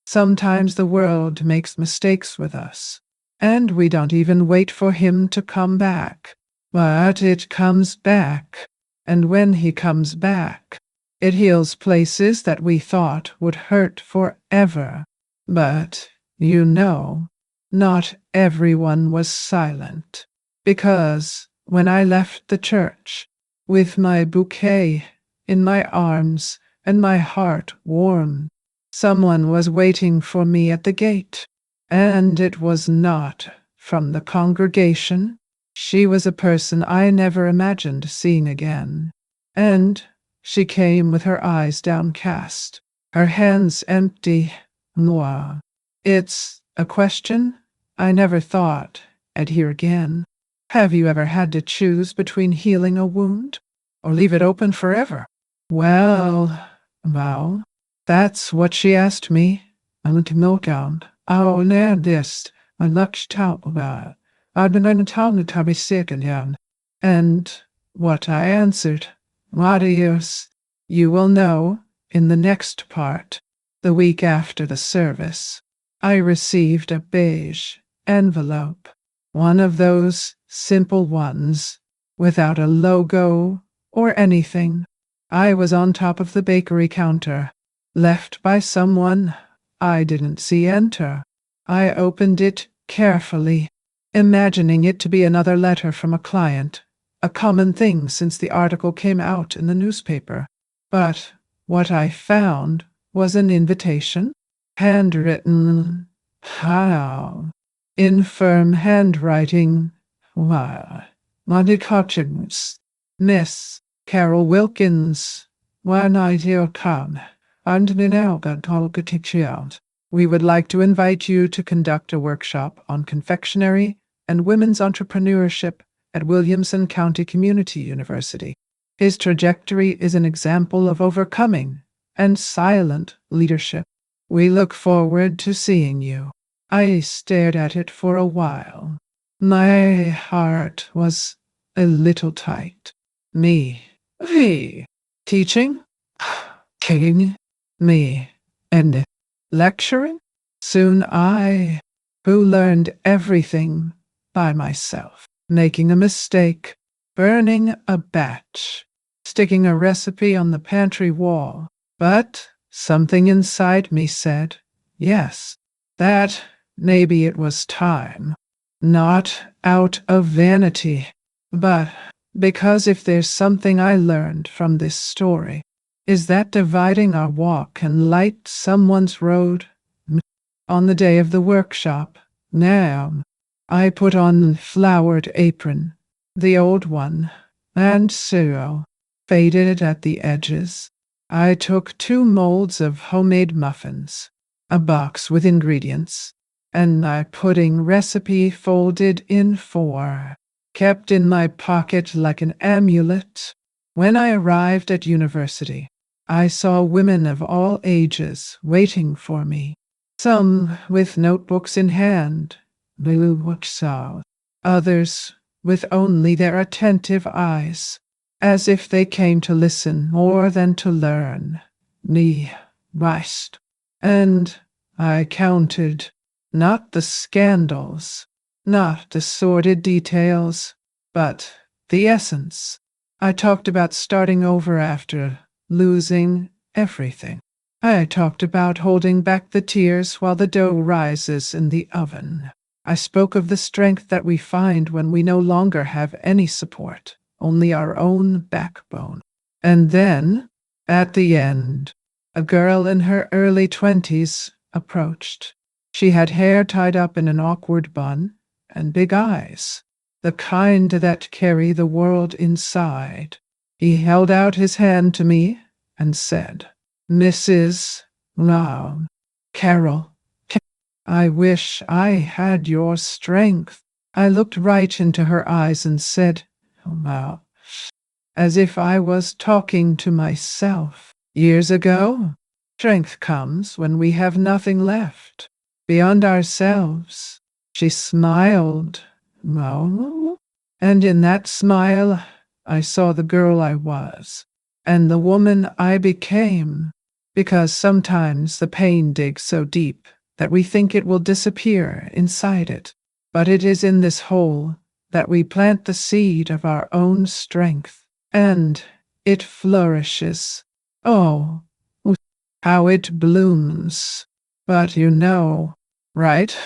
S1: Sometimes the world makes mistakes with us, and we don't even wait for him to come back. But it comes back, and when he comes back, it heals places that we thought would hurt forever. But, not everyone was silent, because when I left the church, with my bouquet in my arms and my heart warm, someone was waiting for me at the gate, and it was not from the congregation. She was a person I never imagined seeing again, and she came with her eyes downcast, her hands empty. It's a question I never thought I'd hear again. Have you ever had to choose between healing a wound or leave it open forever? Well, that's what she asked me. I'm to milk out. I'll learn this. My luck's talk about. I've been in town to be sick again. And what I answered, what is, you will know in the next part. The week after the service, I received a beige envelope, one of those simple ones, without a logo or anything. I was on top of the bakery counter, left by someone I didn't see enter. I opened it carefully, imagining it to be another letter from a client, a common thing since the article came out in the newspaper. But what I found was an invitation, handwritten, in firm handwriting. Meticulous, Miss Carol Wilkins, when I dear come, and we would like to invite you to conduct a workshop on confectionery and women's entrepreneurship at Williamson County Community University. His trajectory is an example of overcoming and silent leadership. We look forward to seeing you. I stared at it for a while. My heart was a little tight. Me? Teaching? King, me, and lecturing? Soon I, who learned everything by myself, making a mistake, burning a batch, sticking a recipe on the pantry wall. But something inside me said, yes, that maybe it was time. Not out of vanity, but because if there's something I learned from this story, is that dividing our walk can light someone's road. On the day of the workshop, now, I put on flowered apron, the old one, and so, faded at the edges. I took 2 molds of homemade muffins, a box with ingredients, and my pudding recipe folded in 4, kept in my pocket like an amulet. When I arrived at university, I saw women of all ages waiting for me, some with notebooks in hand, blue books out, others with only their attentive eyes, as if they came to listen more than to learn. Me, Christ. And I counted not the scandals, not the sordid details, but the essence. I talked about starting over after losing everything. I talked about holding back the tears while the dough rises in the oven. I spoke of the strength that we find when we no longer have any support, only our own backbone. And then, at the end, a girl in her early 20s approached. She had hair tied up in an awkward bun and big eyes, the kind that carry the world inside. He held out his hand to me and said, Mrs. Brown, Carol, I wish I had your strength. I looked right into her eyes and said, oh, wow, as if I was talking to myself. Years ago, strength comes when we have nothing left beyond ourselves. She smiled, oh, and in that smile, I saw the girl I was and the woman I became, because sometimes the pain digs so deep that we think it will disappear inside it. But it is in this hole that we plant the seed of our own strength, and it flourishes. Oh, how it blooms. But you know, right?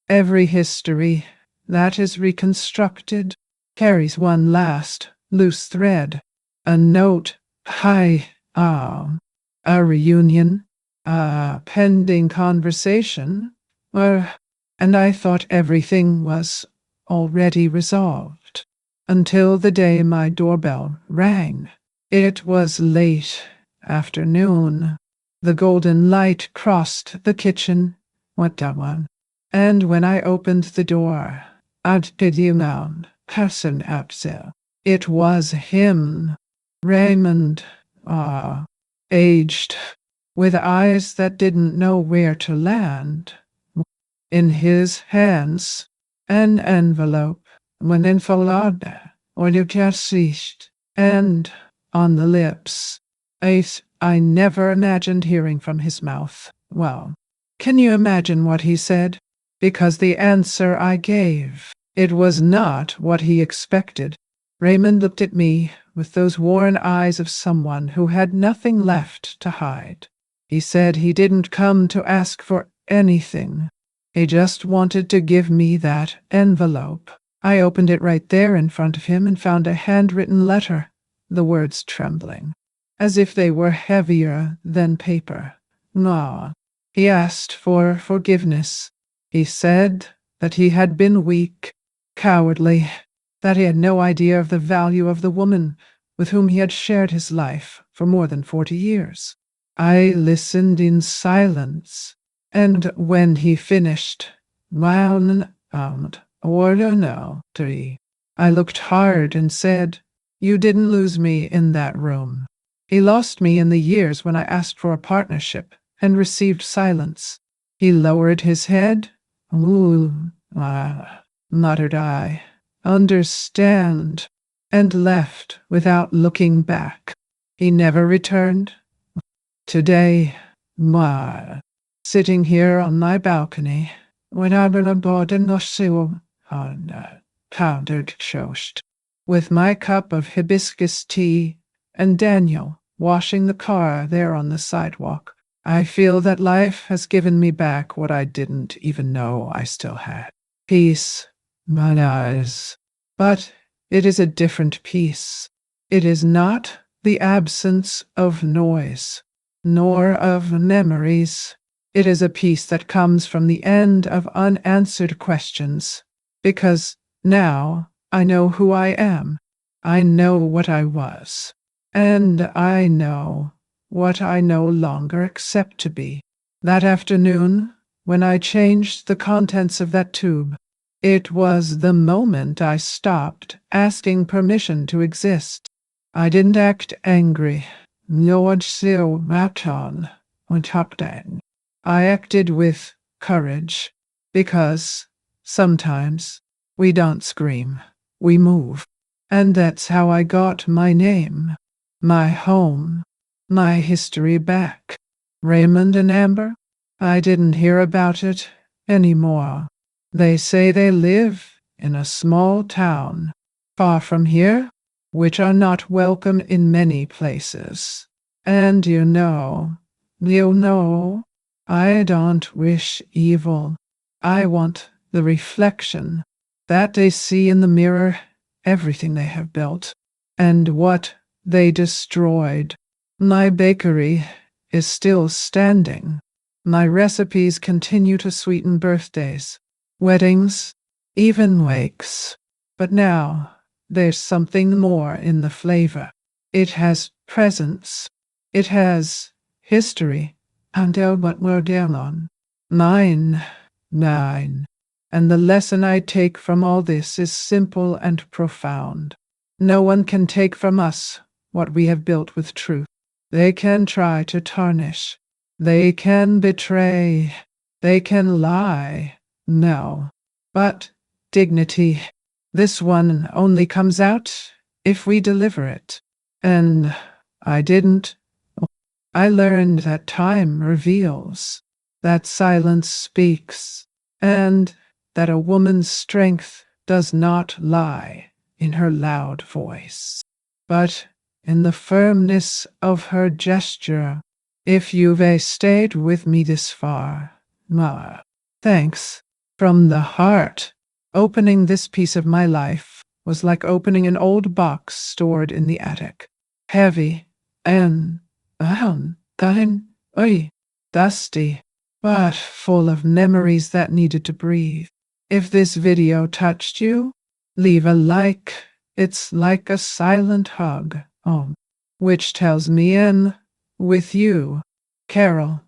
S1: Every history that is reconstructed carries one last loose thread, a note, a reunion, a pending conversation, and I thought everything was already resolved, until the day my doorbell rang. It was late afternoon. The golden light crossed the kitchen, went down, and when I opened the door, person out there. It was him, Raymond, aged, with eyes that didn't know where to land. In his hands, an envelope, one envelope, or you just ceased, and on the lips, I never imagined hearing from his mouth. Well, can you imagine what he said? Because the answer I gave, it was not what he expected. Raymond looked at me with those worn eyes of someone who had nothing left to hide. He said he didn't come to ask for anything. He just wanted to give me that envelope. I opened it right there in front of him and found a handwritten letter, the words trembling, as if they were heavier than paper. No, he asked for forgiveness. He said that he had been weak, cowardly, that he had no idea of the value of the woman with whom he had shared his life for more than 40 years. I listened in silence, and when he finished, I looked hard and said, you didn't lose me in that room. He lost me in the years when I asked for a partnership and received silence. He lowered his head. Muttered I. Understand, and left without looking back. He never returned, Today, sitting here on my balcony, when I'm aboard in the seal on powdered toast, with my cup of hibiscus tea and Daniel washing the car there on the sidewalk, I feel that life has given me back what I didn't even know I still had. Peace, my eyes. But it is a different peace. It is not the absence of noise, nor of memories. It is a peace that comes from the end of unanswered questions, because now I know who I am. I know what I was, and I know what I no longer accept to be. That afternoon, when I changed the contents of that tube, it was the moment I stopped asking permission to exist. I didn't act angry, nor still maton on top down. I acted with courage, because sometimes we don't scream, we move. And that's how I got my name, my home, my history back. Raymond and Amber? I didn't hear about it anymore. They say they live in a small town far from here, which are not welcome in many places. And you know, I don't wish evil. I want the reflection that they see in the mirror, everything they have built, and what they destroyed. My bakery is still standing. My recipes continue to sweeten birthdays, weddings, even wakes. But now there's something more in the flavor. It has presence. It has history. And what we're down on. Nine. And the lesson I take from all this is simple and profound. No one can take from us what we have built with truth. They can try to tarnish. They can betray. They can lie. No. But dignity, this one only comes out if we deliver it. And I didn't. I learned that time reveals, that silence speaks, and that a woman's strength does not lie in her loud voice, but in the firmness of her gesture. If you've stayed with me this far, thanks from the heart. Opening this piece of my life was like opening an old box stored in the attic, heavy and dusty, but full of memories that needed to breathe. If this video touched you, leave a like. It's like a silent hug, which tells me in with you, Carol.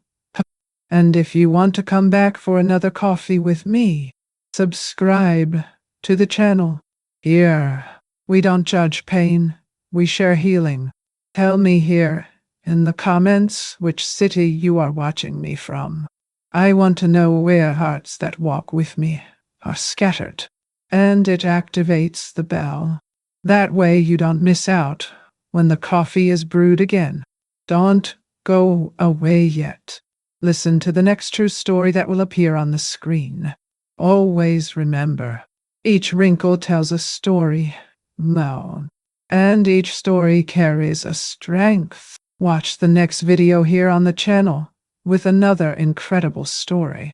S1: And if you want to come back for another coffee with me, subscribe to the channel. Here, we don't judge pain, we share healing. Tell me here in the comments which city you are watching me from. I want to know where hearts that walk with me are scattered. And it activates the bell. That way you don't miss out when the coffee is brewed again. Don't go away yet. Listen to the next true story that will appear on the screen. Always remember, each wrinkle tells a story, and each story carries a strength. Watch the next video here on the channel with another incredible story.